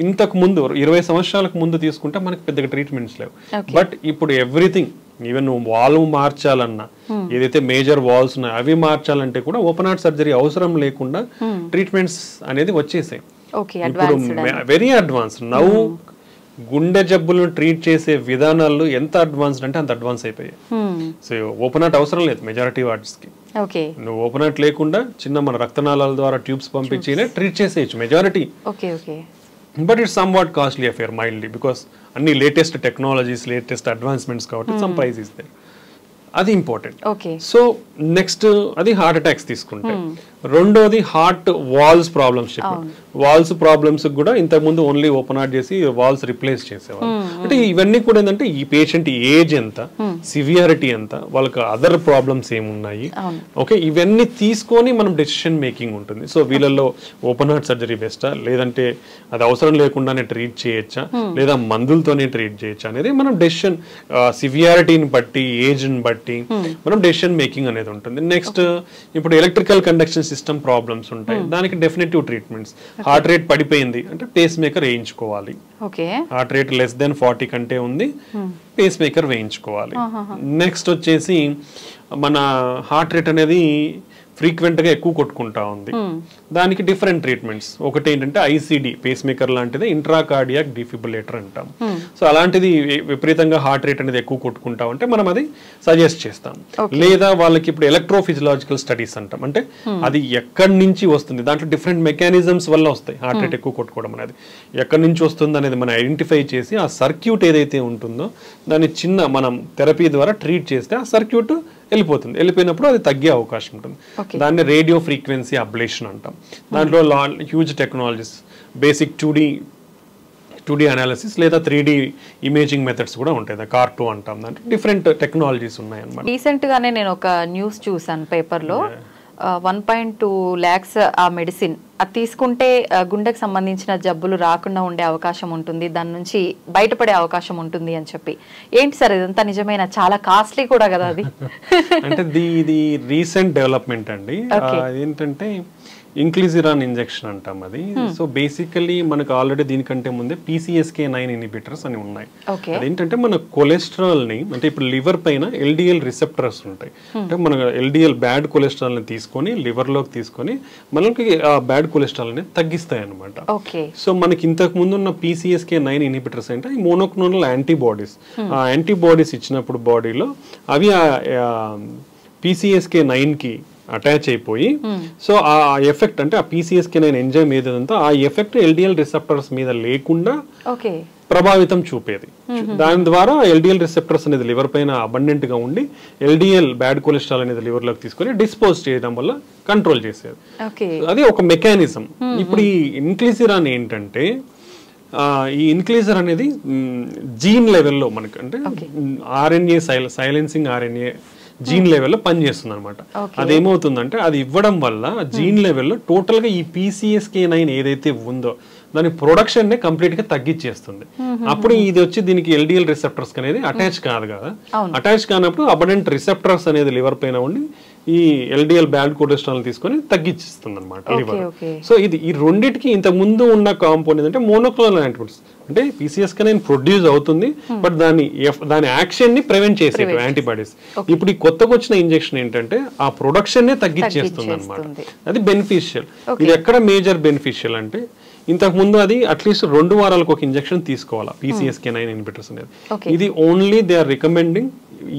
ఇంతకు ముందు 20 సంవత్సరాలకు ముందు తీసుకుంటే మనకి పెద్దగా ట్రీట్మెంట్స్ లేవు. బట్ ఇప్పుడు ఎవ్రీథింగ్, ఈవెన్ నువ్వు వాల్వ్ మార్చాలన్నా, ఏదైతే మేజర్ వాల్వ్స్ ఉన్నాయో అవి మార్చాలంటే కూడా ఓపెన్ హార్ట్ సర్జరీ అవసరం లేకుండా ట్రీట్మెంట్స్ అనేది వచ్చేసాయి. ఇప్పుడు వెరీ అడ్వాన్స్డ్ నౌ. గుండె జబ్బులను ట్రీట్ చేసే విధానాలు ఎంత అడ్వాన్స్డ్ అంటే అంత అడ్వాన్స్ అయిపోయాయి. సో ఓపెన్ హార్ట్ అవసరం లేదు మెజారిటీ వార్డ్స్ కి. నువ్వు ఓపెన్ హార్ట్ లేకుండా చిన్న మన రక్తనాళాల ద్వారా ట్యూబ్స్ పంపించి ట్రీట్ చేసేయచ్చు majority. But it's somewhat costly affair mildly, because అన్ని లేటెస్ట్ టెక్నాలజీస్, లేటెస్ట్ అడ్వాన్స్మెంట్స్ కాబట్టి సమ్ ప్రైస్ ఇస్ దేర్. అది ఇంపార్టెంట్. సో నెక్స్ట్ అది హార్ట్ అటాక్స్ తీసుకుంటే, రెండోది heart valves problems. Valves problems కూడా ఇంతకు ముందు ఓన్లీ ఓపెన్ హార్ట్ చేసి వాల్స్ రిప్లేస్ చేసేవాళ్ళు. అంటే ఇవన్నీ కూడా ఏంటంటే ఈ పేషెంట్ ఏజ్ ఎంత, సివియారిటీ ఎంత, వాళ్ళకి అదర్ ప్రాబ్లమ్స్ ఏమున్నాయి, ఓకే, ఇవన్నీ తీసుకొని మనం డెసిషన్ మేకింగ్ ఉంటుంది. సో వీళ్ళల్లో ఓపెన్ హార్ట్ సర్జరీ బెస్టా, లేదంటే అది అవసరం లేకుండానే ట్రీట్ చేయొచ్చా, లేదా మందులతోనే ట్రీట్ చేయొచ్చా అనేది మనం డెసిషన్ సివియారిటీని బట్టి, ఏజ్ని బట్టి మనం డెసిషన్ మేకింగ్ అనేది ఉంటుంది. నెక్స్ట్ ఇప్పుడు ఎలక్ట్రికల్ కండక్షన్ సిస్టమ్ ప్రాబ్లమ్స్ ఉంటాయి, దానికి డెఫినెటివ్ ట్రీట్మెంట్స్. హార్ట్ రేట్ పడిపోయింది అంటే పేస్ మేకర్ వేయించుకోవాలి. హార్ట్ రేట్ లెస్ దెన్ 40 కంటే ఉంది, పేస్ మేకర్ వేయించుకోవాలి. నెక్స్ట్ వచ్చేసి మన హార్ట్ రేట్ అనేది ఫ్రీక్వెంట్ గా ఎక్కువ కొట్టుకుంటా ఉంది, దానికి డిఫరెంట్ ట్రీట్మెంట్స్. ఒకటి ఏంటంటే ఐసిడి, పేస్ మేకర్ లాంటిది ఇంట్రాకార్డియాక్ డిఫిబ్రిలేటర్ అంటాం. సో అలాంటిది విపరీతంగా హార్ట్ రేట్ అనేది ఎక్కువ కొట్టుకుంటా ఉంటే మనం అది సజెస్ట్ చేస్తాం. లేదా వాళ్ళకి ఇప్పుడు ఎలక్ట్రోఫిజియలాజికల్ స్టడీస్ అంటాం, అంటే అది ఎక్కడి నుంచి వస్తుంది, దాంట్లో డిఫరెంట్ మెకానిజమ్స్ వల్ల వస్తాయి హార్ట్ రేట్ ఎక్కువ కొట్టుకోవడం అనేది. ఎక్కడి నుంచి వస్తుంది అనేది మనం ఐడెంటిఫై చేసి ఆ సర్క్యూట్ ఏదైతే ఉంటుందో దాన్ని మనం థెరపీ ద్వారా ట్రీట్ చేస్తే ఆ సర్క్యూట్ వెళ్ళిపోతుంది. వెళ్ళిపోయినప్పుడు అది తగ్గే అవకాశం ఉంటుంది. దాన్ని రేడియో ఫ్రీక్వెన్సీ అబ్లేషన్ అంటాం. దాంట్లో huge technologies, basic 2D analysis లేదా 3D ఇమేజింగ్ మెథడ్స్ కూడా ఉంటాయి, CAR2 అంటాం. దాంట్లో డిఫరెంట్ టెక్నాలజీస్ ఉన్నాయి అన్నమాట. రీసెంట్ గానే నేను ఒక న్యూస్ చూసాను పేపర్లో, 1.2 lakhs ఆ మెడిసిన్ అది తీసుకుంటే గుండెకి సంబంధించిన జబ్బులు రాకుండా ఉండే అవకాశం ఉంటుంది, దాని నుంచి బయటపడే అవకాశం ఉంటుంది అని చెప్పి. ఏంటి సార్ ఇదంతా నిజమైన? చాలా కాస్ట్లీ కూడా కదా అది. అంటే ఇది రీసెంట్ డెవలప్మెంట్ అండి. ఏంటంటే ఇంక్లిజిరాన్ ఇంజెక్షన్ అంటాం అది. సో బేసికలీ మనకు ఆల్రెడీ దీనికంటే ముందే PCSK9 ఇన్హిబిటర్స్ అని ఉన్నాయి. అదేంటంటే మన కొలెస్ట్రాల్ ని, అంటే ఇప్పుడు లివర్ పైన LDL రిసెప్టర్స్ ఉంటాయి, అంటే మన LDL బ్యాడ్ కొలెస్ట్రాల్ ని తీసుకొని లివర్ లోకి తీసుకొని మనకి ఆ బ్యాడ్ కొలెస్ట్రాల్ ని తగ్గిస్తాయి అనమాట. సో మనకి ఇంతకు ముందు ఉన్న PCSK9 ఇన్హిబిటర్స్ అంటే మోనోక్లోనల్ యాంటీబాడీస్. ఆ యాంటీబాడీస్ ఇచ్చినప్పుడు బాడీలో అవి PCSK9 కి అటాచ్ అయిపోయి, సో ఆ ఎఫెక్ట్ అంటే ఆ PCSK9 ఎంజైమ్ ఏదంతా ఆ ఎఫెక్ట్ LDL రిసెప్టర్స్ మీద లేకుండా ప్రభావితం చూపేది. దాని ద్వారా LDL రిసెప్టర్స్ అనేది లివర్ పైన అబండెంట్ గా ఉండి LDL బ్యాడ్ కొలెస్ట్రాల్ అనేది లివర్ లోకి తీసుకొని డిస్పోజ్ చేయడం వల్ల కంట్రోల్ చేసేది. అది ఒక మెకానిజం. ఇప్పుడు ఈ ఇన్క్లిజిరాన్ ఏంటంటే, ఈ ఇన్క్లిజర్ అనేది జీన్ లెవెల్లో మనకి, అంటే RNA సైలెన్సింగ్ RNA జీన్ లెవెల్లో పనిచేస్తుంది అనమాట. అదేమవుతుందంటే అది ఇవ్వడం వల్ల జీన్ లెవెల్లో టోటల్ గా ఈ PCSK9 ఏదైతే ఉందో దాని ప్రొడక్షన్ నే కంప్లీట్ గా తగ్గించేస్తుంది. అప్పుడు ఇది వచ్చి దీనికి LDL రిసెప్టర్స్ అనేది అటాచ్ కాదు కదా. అటాచ్ కానప్పుడు అబడెంట్ రిసెప్టర్స్ అనేది లివర్ పైన ఉండి ఈ LDL బ్యాడ్ కొలెస్ట్రాల్ తీసుకొని తగ్గించేస్తుంది అనమాట లివర్. సో ఈ రెండింటికి ఇంతకు ముందు ఉన్న కాంపౌండ్ ఏంటంటే మోనోక్లోనల్ యాంటీబాడీస్. అంటే PCSK9 ప్రొడ్యూస్ అవుతుంది, బట్ దాని యాక్షన్ ని ప్రివెంట్ చేసేది యాంటీబాడీస్. ఇప్పుడు ఈ కొత్తగా వచ్చిన ఇంజెక్షన్ ఏంటంటే ఆ ప్రొడక్షన్ నే తగ్గించేస్తుంది అనమాట. అది బెనిఫిషియల్. ఇది ఎక్కడ మేజర్ బెనిఫిషియల్ అంటే, ఇంతకు ముందు అది అట్లీస్ట్ 2 వారాలకు ఒక ఇంజెక్షన్ తీసుకోవాలా PCSK9 ఇన్హిబిటర్స్ అనేది. ఇది only they are recommending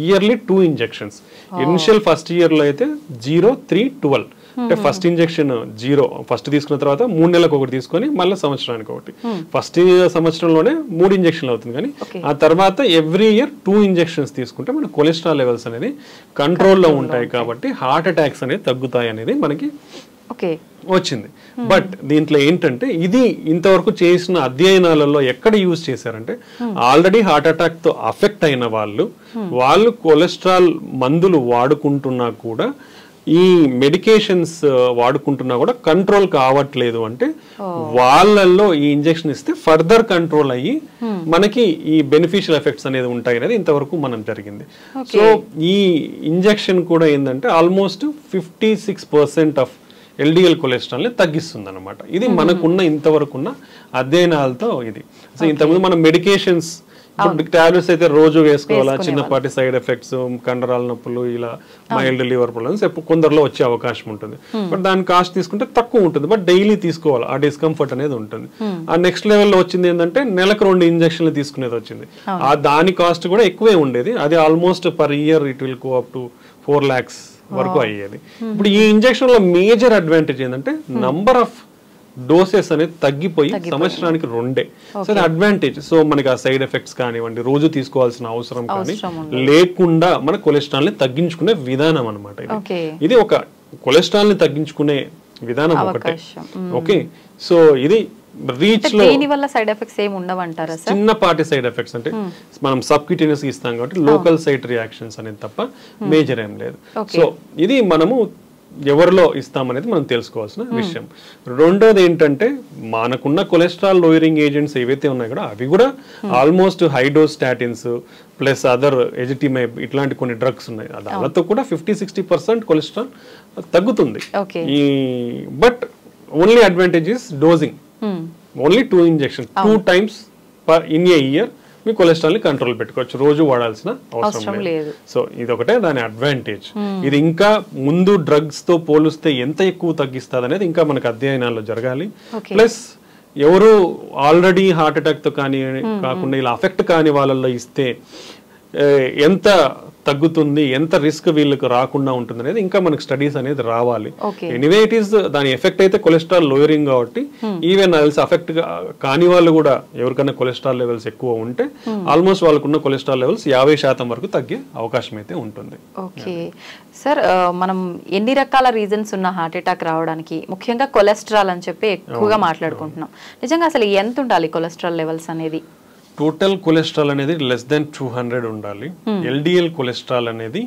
yearly 2 injections. Initial first year లో అయితే 0, 3, 12. అంటే ఫస్ట్ ఇంజెక్షన్ 0 ఫస్ట్ తీసుకున్న తర్వాత 3 నెలలకు ఒకటి తీసుకొని మళ్ళీ సంవత్సరానికి ఒకటి. ఫస్ట్ సంవత్సరంలోనే 3 ఇంజెక్షన్లు అవుతుంది, కానీ ఆ తర్వాత ఎవ్రీ ఇయర్ 2 ఇంజెక్షన్స్ తీసుకుంటే మన కొలెస్ట్రాల్ లెవెల్స్ అనేది కంట్రోల్లో ఉంటాయి, కాబట్టి హార్ట్ అటాక్స్ అనేది తగ్గుతాయి అనేది మనకి వచ్చింది. బట్ దీంట్లో ఏంటంటే ఇది ఇంతవరకు చేసిన అధ్యయనాలలో ఎక్కడ యూజ్ చేశారంటే, ఆల్రెడీ హార్ట్ అటాక్ తో అఫెక్ట్ అయిన వాళ్ళు కొలెస్ట్రాల్ మందులు వాడుకుంటున్నా కూడా, ఈ మెడికేషన్స్ వాడుకుంటున్నా కూడా కంట్రోల్ కావట్లేదు అంటే వాళ్ళల్లో ఈ ఇంజెక్షన్ ఇస్తే ఫర్దర్ కంట్రోల్ అయ్యి మనకి ఈ బెనిఫిషియల్ ఎఫెక్ట్స్ అనేది ఉంటాయి అనేది ఇంతవరకు మనం జరిగింది. సో ఈ ఇంజెక్షన్ కూడా ఏంటంటే ఆల్మోస్ట్ 56% ఆఫ్ LDL కొలెస్ట్రాల్ ని తగ్గిస్తుంది అనమాట. ఇది మనకున్న ఇంతవరకున్న అధ్యయనాలతో ఇది. సో ఇంతకుముందు మనం మెడికేషన్స్ టాబ్లెట్స్ అయితే రోజు వేసుకోవాలా, చిన్నపాటి సైడ్ ఎఫెక్ట్స్, కండరాల నొప్పులు, ఇలా మైల్డ్ లివర్ ప్రాబ్లమ్స్ కొందరిలో వచ్చే అవకాశం ఉంటుంది. బట్ దాని కాస్ట్ తీసుకుంటే తక్కువ ఉంటుంది, బట్ డైలీ తీసుకోవాలి, ఆ డిస్కంఫర్ట్ అనేది ఉంటుంది. ఆ నెక్స్ట్ లెవెల్లో వచ్చింది ఏంటంటే నెలకు 2 ఇంజక్షన్లు తీసుకునేది వచ్చింది. ఆ దాని కాస్ట్ కూడా ఎక్కువే ఉండేది. అది almost per year it will go up to 4 lakhs వరకు అయ్యేది. ఇప్పుడు ఈ ఇంజెక్షన్ లో మేజర్ అడ్వాంటేజ్ ఏంటంటే నంబర్ ఆఫ్ డోసెస్ అనేది తగ్గిపోయి సంవత్సరానికి 2. సో అది అడ్వాంటేజ్. సో మనకి ఆ సైడ్ ఎఫెక్ట్స్ కానివ్వండి, రోజు తీసుకోవాల్సిన అవసరం కానీ లేకుండా మన కొలెస్ట్రాల్ ని తగ్గించుకునే విధానం అనమాట. ఇది ఒక కొలెస్ట్రాల్ ని తగ్గించుకునే విధానం ఒకటే. ఓకే, సో ఇది రీచ్ లో దీని వల్ల సైడ్ ఎఫెక్ట్స్ ఏమి ఉండవంటారా సార్? చిన్నపాటి సైడ్ ఎఫెక్ట్స్ అంటే మనం సబ్క్యూటేనియస్ ఇస్తాం కాబట్టి లోకల్ సైట్ రియాక్షన్స్ అనేది తప్ప మేజర్ ఏం లేదు. సో ఇది మనము ఎవరిలో ఇస్తామనేది మనం తెలుసుకోవాల్సిన విషయం. రెండోది ఏంటంటే మనకున్న కొలెస్ట్రాల్ లోయరింగ్ ఏజెంట్స్ ఏవైతే ఉన్నాయో కూడా అవి కూడా almost high dose statins plus other ezetimibe ఇట్లాంటి కొన్ని డ్రగ్స్ ఉన్నాయి. దానితో కూడా 50-60% కొలెస్ట్రాల్ తగ్గుతుంది. ఈ but only advantage is డోజింగ్. Only 2 injections 2 times in a year me cholesterol ని కంట్రోల్ పెట్టుకోవచ్చు, రోజు వాడాల్సిన అవసరం లేదు. సో ఇది ఒకటే దాని అడ్వాంటేజ్. ఇది ఇంకా ముందు డ్రగ్స్ తో పోలిస్తే ఎంత ఎక్కువ తగ్గిస్తుంది అనేది ఇంకా మనకు అధ్యయనాల్లో జరగాలి. ప్లస్ ఎవరు ఆల్రెడీ హార్ట్ అటాక్ తో కానీ కాకుండా ఇలా అఫెక్ట్ కాని వాళ్ళల్లో ఇస్తే ఎంత తగ్గుతుంది, ఎంత రిస్క్ వీళ్ళకి రాకుండా ఉంటుంది అనేది ఇంకా మనకు స్టడీస్ అనేది రావాలి. ఎనీవే ఇట్ ఈస్ దాని ఎఫెక్ట్ అయితే కొలెస్ట్రాల్ లోయరింగ్ కాబట్టి ఈవెన్ అఫెక్ట్ కాని వాళ్ళు కూడా ఎవరికైనా కొలెస్ట్రాల్ లెవెల్స్ ఎక్కువ ఉంటే ఆల్మోస్ట్ వాళ్ళకున్న కొలెస్ట్రాల్ లెవెల్స్ 50% వరకు తగ్గే అవకాశం అయితే ఉంటుంది. ఓకే సార్, మనం ఎన్ని రకాల రీజన్స్ ఉన్న హార్ట్ అటాక్ రావడానికి ముఖ్యంగా కొలెస్ట్రాల్ అని చెప్పి ఎక్కువగా మాట్లాడుకుంటున్నాం. నిజంగా అసలు ఎంత ఉండాలి కొలెస్ట్రాల్ లెవెల్స్ అనేది? టోటల్ కొలెస్ట్రాల్ అనేది లెస్ దెన్ 200 ఉండాలి. ఎల్డిఎల్ కొలెస్ట్రాల్ అనేది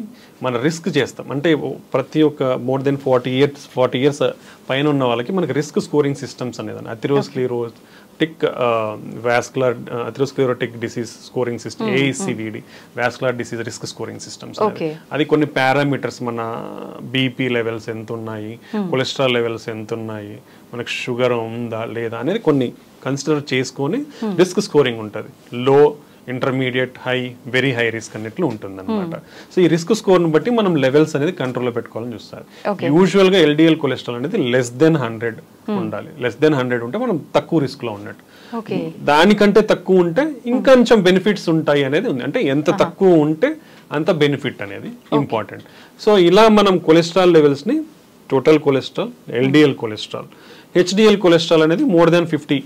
మన రిస్క్ చేస్తాం అంటే ప్రతి ఒక్క మోర్ దెన్ 40 years పైన ఉన్న వాళ్ళకి మనకి రిస్క్ స్కోరింగ్ సిస్టమ్స్ అనేది atherosclerotic vascular atherosclerotic disease scoring system ASCVD vascular disease risk scoring systems. అది కొన్ని పారామీటర్స్ మన బీపీ లెవెల్స్ ఎంత ఉన్నాయి, కొలెస్ట్రాల్ లెవెల్స్ ఎంత ఉన్నాయి, మనకు షుగర్ ఉందా లేదా అనేది కొన్ని కన్సిడర్ చేసుకొని రిస్క్ స్కోరింగ్ ఉంటుంది. లో, intermediate, high, very high risk అన్నట్లు ఉంటుంది అనమాట. సో ఈ రిస్క్ స్కోర్ని బట్టి మనం లెవెల్స్ అనేది కంట్రోల్లో పెట్టుకోవాలని చూస్తారు. యూజువల్ గా ఎల్డిఎల్ కొలెస్ట్రాల్ అనేది లెస్ దెన్ 100 ఉండాలి. లెస్ దెన్ 100 ఉంటే మనం తక్కువ రిస్క్ లో ఉన్నట్టు. దానికంటే తక్కువ ఉంటే ఇంకొంచెం బెనిఫిట్స్ ఉంటాయి అనేది ఉంది. అంటే ఎంత తక్కువ ఉంటే అంత బెనిఫిట్ అనేది ఇంపార్టెంట్. సో ఇలా మనం కొలెస్ట్రాల్ లెవెల్స్ ని total cholesterol, LDL cholesterol, HDL cholesterol అనేది మోర్ దాన్ 50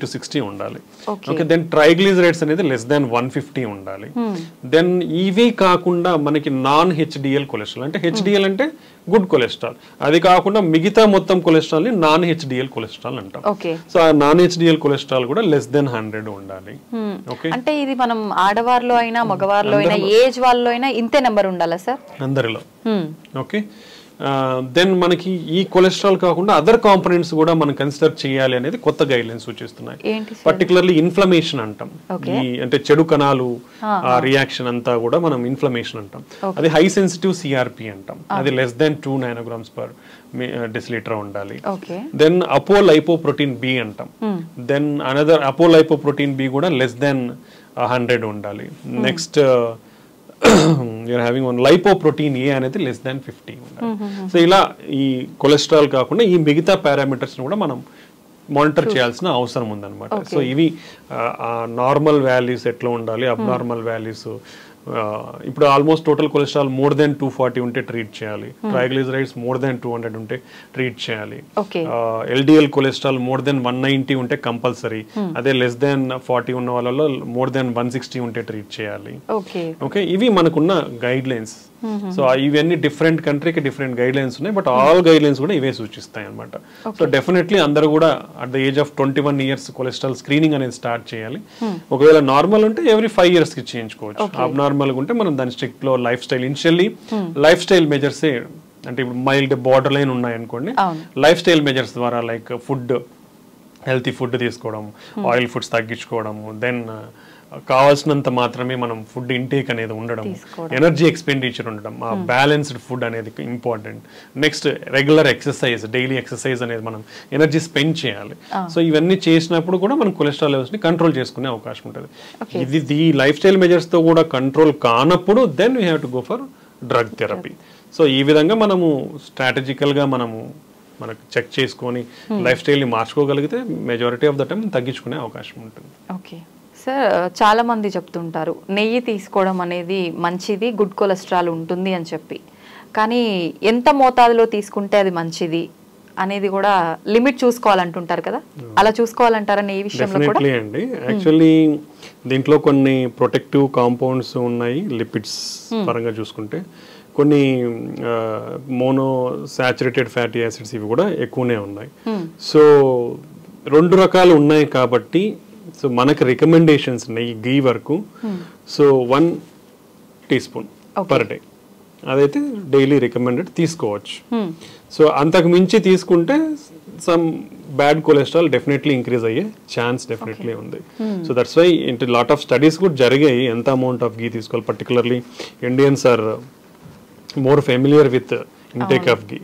to 60 ఉండాలి. ఓకే, దెన్ ట్రైగ్లిజరైడ్స్ అనేది లెస్ దాన్ 150 ఉండాలి. దెన్ ఇవి కాకుండా మనకి నాన్ హెచ్డిఎల్ కొలెస్ట్రాల్ అంటే హెచ్డిఎల్ అంటే గుడ్ కొలెస్ట్రాల్, అది కాకుండా మిగతా మొత్తం కొలెస్ట్రాల్ ని నాన్ హెచ్డిఎల్ కొలెస్ట్రాల్ అంటాం. సో ఆ నాన్ హెచ్డిఎల్ కొలెస్ట్రాల్ కూడా లెస్ దెన్ 100 ఉండాలి. ఓకే, అంటే ఇది మనం ఆడవారిలో అయినా మగవారిలో అయినా ఏజ్ వాళ్ళలో అయినా ఇంతే నెంబర్ ఉండాలా సార్? అందరిలో. ఓకే, దెన్ మనకి ఈ కొలెస్ట్రాల్ కాకుండా అదర్ కాంపోనెంట్స్ కూడా మనం కన్సిడర్ చేయాలి అనేది కొత్త గైడ్ లైన్స్ సూచిస్తున్నాయి. పర్టికులర్లీ ఇన్ఫ్లమేషన్ అంటాం, ఈ అంటే చెడు కణాలు రియాక్షన్ అంతా కూడా మనం ఇన్ఫ్లమేషన్ అంటాం. అది హై సెన్సిటివ్ సిఆర్పి అంటాం, అది లెస్ దాన్ 2 nanograms/deciliter ఉండాలి. దెన్ అపోలైపోప్రోటీన్ బి అంటాం, దెన్ అనదర్ అపోలైపోప్రోటీన్ బి కూడా లెస్ దాన్ 100 ఉండాలి. Next you're having one lipoprotein A అనేది లెస్ దాన్ 50 ఉండాలి. సో ఇలా ఈ కొలెస్ట్రాల్ కాకుండా ఈ మిగతా పారామీటర్స్ కూడా మనం మానిటర్ చేయాల్సిన అవసరం ఉందన్నమాట. సో ఇవి నార్మల్ వాల్యూస్ ఎట్లా ఉండాలి, అబ్నార్మల్ వాల్యూస్ ఇప్పుడు almost total cholesterol more than 240 ఉంటే ట్రీట్ చేయాలి, ట్రైగ్లిజరైడ్స్ మోర్ దెన్ 200 ఉంటే ట్రీట్ చేయాలి, ఎల్డిఎల్ కొలెస్ట్రాల్ మోర్ దెన్ 190 ఉంటే కంపల్సరీ, అదే లెస్ దెన్ 40 ఉన్న వాళ్ళలో మోర్ దెన్ 160 ఉంటే ట్రీట్ చేయాలి. ఓకే, ఇవి మనకున్న గైడ్ లైన్స్. సో ఇవన్నీ డిఫరెంట్ కంట్రీకి డిఫరెంట్ గైడ్ లైన్స్ ఉన్నాయి, బట్ ఆల్ గైడ్ లైన్స్ కూడా ఇవే సూచిస్తాయి అనమాట. సో డెఫినెట్లీ అందరూ కూడా at the age of 21 years cholesterol screening అనేది స్టార్ట్ చేయాలి. ఒకవేళ నార్మల్ ఉంటే ఎవ్రీ 5 years కి చేయించుకోవచ్చు. అబ్నార్మల్ ఉంటే మనం దాని స్ట్రిక్ట్ లో life style initially life style measures అంటే ఇప్పుడు మైల్డ్ బార్డర్ లైన్ ఉన్నాయి అనుకోండి, లైఫ్ స్టైల్ మెజర్స్ ద్వారా లైక్ ఫుడ్, హెల్తీ ఫుడ్ తీసుకోవడం, ఆయిల్ ఫుడ్స్ తగ్గించుకోవడము, దెన్ కావాల్సినంత మాత్రమే మనం ఫుడ్ ఇంటేక్ అనేది ఉండడం, ఎనర్జీ ఎక్స్పెండిచర్ ఉండడం, ఆ బ్యాలెన్స్డ్ ఫుడ్ అనేది important. Next regular exercise, daily exercise అనేది మనం ఎనర్జీ స్పెండ్ చేయాలి. సో ఇవన్నీ చేసినప్పుడు కూడా మనం కొలెస్ట్రాల్ లెవెల్స్ ని కంట్రోల్ చేసుకునే అవకాశం ఉంటుంది. ఇది ఈ లైఫ్ స్టైల్ మెజర్స్ తో కూడా కంట్రోల్ కానప్పుడు then we have to go for drug therapy. So ఈ విధంగా మనము స్ట్రాటజికల్ గా మనము మనకు చెక్ చేసుకొని లైఫ్ స్టైల్ ని మార్చుకోగలిగితే మెజారిటీ ఆఫ్ ద టైం తగ్గించుకునే అవకాశం ఉంటుంది. ఓకే సార్, చాలా మంది చెప్తుంటారు నెయ్యి తీసుకోవడం అనేది మంచిది, గుడ్ కొలెస్ట్రాల్ ఉంటుంది అని చెప్పి, కానీ ఎంత మోతాదులో తీసుకుంటే అది మంచిది అనేది కూడా లిమిట్ చూసుకోవాలంటుంటారు కదా, అలా చూసుకోవాలంటారా నెయ్యి విషయంలో కూడా? డెఫినెట్లీ అండి. యాక్చువల్లీ దీంట్లో కొన్ని ప్రొటెక్టివ్ కాంపౌండ్స్ ఉన్నాయి లిపిడ్స్ పరంగా చూసుకుంటే, కొన్ని మోనో సాచురేటెడ్ ఫ్యాటీ యాసిడ్స్ ఇవి కూడా ఎక్కువనే ఉన్నాయి. సో రెండు రకాలు ఉన్నాయి కాబట్టి సో మనకు రికమెండేషన్స్ ఉన్నాయి గీ వరకు. సో 1 teaspoon పర్ డే అదైతే డైలీ రికమెండెడ్ తీసుకోవచ్చు. సో అంతకు మించి తీసుకుంటే some bad cholesterol definitely increase అయ్యే ఛాన్స్ డెఫినెట్లీ ఉంది. సో దట్స్ వై ఇంటి లాట్ ఆఫ్ స్టడీస్ కూడా జరిగాయి ఎంత అమౌంట్ ఆఫ్ గీ తీసుకోవాలి. Particularly Indians are more familiar with intake of ghee.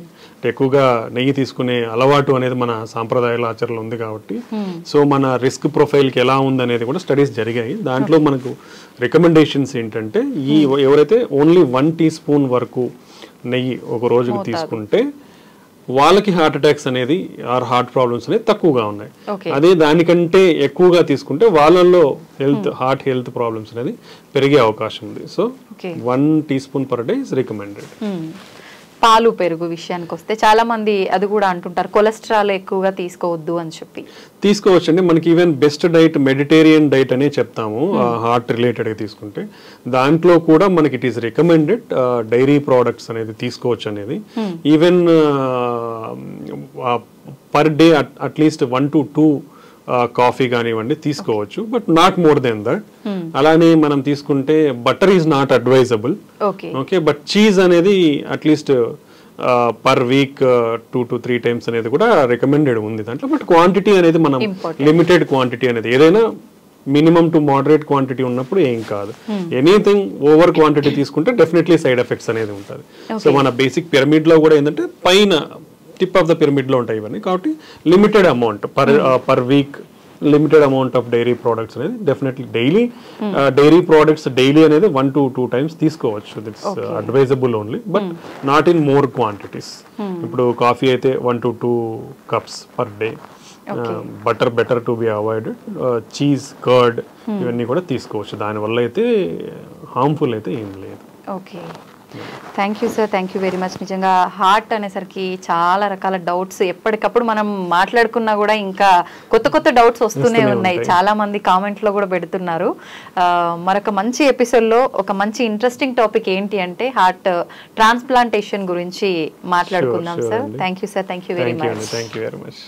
ఎక్కువగా నెయ్యి తీసుకునే అలవాటు అనేది మన సాంప్రదాయాల ఆచరణలో ఉంది కాబట్టి సో మన రిస్క్ ప్రొఫైల్కి ఎలా ఉందనేది కూడా స్టడీస్ జరిగాయి. దాంట్లో మనకు రికమెండేషన్స్ ఏంటంటే ఈ ఎవరైతే ఓన్లీ 1 teaspoon వరకు నెయ్యి ఒక రోజుకి తీసుకుంటే వాళ్ళకి హార్ట్ అటాక్స్ అనేది ఆర్ హార్ట్ ప్రాబ్లమ్స్ అనేది తక్కువగా ఉన్నాయి. అదే దానికంటే ఎక్కువగా తీసుకుంటే వాళ్ళల్లో హార్ట్ హెల్త్ ప్రాబ్లమ్స్ అనేది పెరిగే అవకాశం ఉంది. So 1 teaspoon per day is recommended. పాలు పెరుగు విషయానికి వస్తే చాలా మంది అది కూడా అంటుంటారు కొలెస్ట్రాల్ ఎక్కువగా తీసుకోవద్దు అని చెప్పి. తీసుకోవచ్చండి. మనకి even best diet mediterranean diet అనే చెప్తాము హార్ట్ రిలేటెడ్ గా తీసుకుంటే. దాంట్లో కూడా మనకి it is recommended dairy products అనేది తీసుకోవచ్చు అనేది. Even per day at least 1 to 2 coffee కానివ్వండి తీసుకోవచ్చు, but not more than that. అలానే మనం తీసుకుంటే butter is not advisable. Okay, but cheese అనేది at least per week 2 to 3 times అనేది కూడా రికమెండెడ్ ఉంది దాంట్లో. బట్ క్వాంటిటీ అనేది మనం లిమిటెడ్ క్వాంటిటీ అనేది ఏదైనా మినిమం టు మోడరేట్ క్వాంటిటీ ఉన్నప్పుడు ఏం కాదు. ఎనీథింగ్ ఓవర్ క్వాంటిటీ తీసుకుంటే డెఫినెట్లీ సైడ్ ఎఫెక్ట్స్ అనేది ఉంటుంది. సో మన బేసిక్ పిరమిడ్ లో కూడా ఏంటంటే పైన టిప్ ఆఫ్ ద పిరమిడ్ లో ఉంటాయి ఇవన్నీ. కాబట్టి limited amount per week limited amount of dairy products అనేది డెఫినెట్లీ డైరీ ప్రోడక్ట్స్ డైలీ అనేది 1 to 2 times తీసుకోవచ్చు. That's advisable only, but not in more quantities. ఇప్పుడు కాఫీ అయితే 1 to 2 cups per day. Butter better to be avoided. Cheese, curd ఇవన్నీ కూడా తీసుకోవచ్చు. దానివల్ల అయితే హార్మ్ఫుల్ అయితే ఏం లేదు. Okay, thank you sir, thank you very much. నిజంగా హార్ట్ అనేసరికి చాలా రకాల డౌట్స్ ఎప్పటికప్పుడు మనం మాట్లాడుకున్నా కూడా ఇంకా కొత్త కొత్త డౌట్స్ వస్తూనే ఉన్నాయి. చాలా మంది కామెంట్లో కూడా పెడుతున్నారు. మరొక మంచి ఎపిసోడ్లో ఒక మంచి ఇంట్రెస్టింగ్ టాపిక్ ఏంటి అంటే హార్ట్ ట్రాన్స్ప్లాంటేషన్ గురించి మాట్లాడుకుందాం sir. Thank you sir, thank you very much.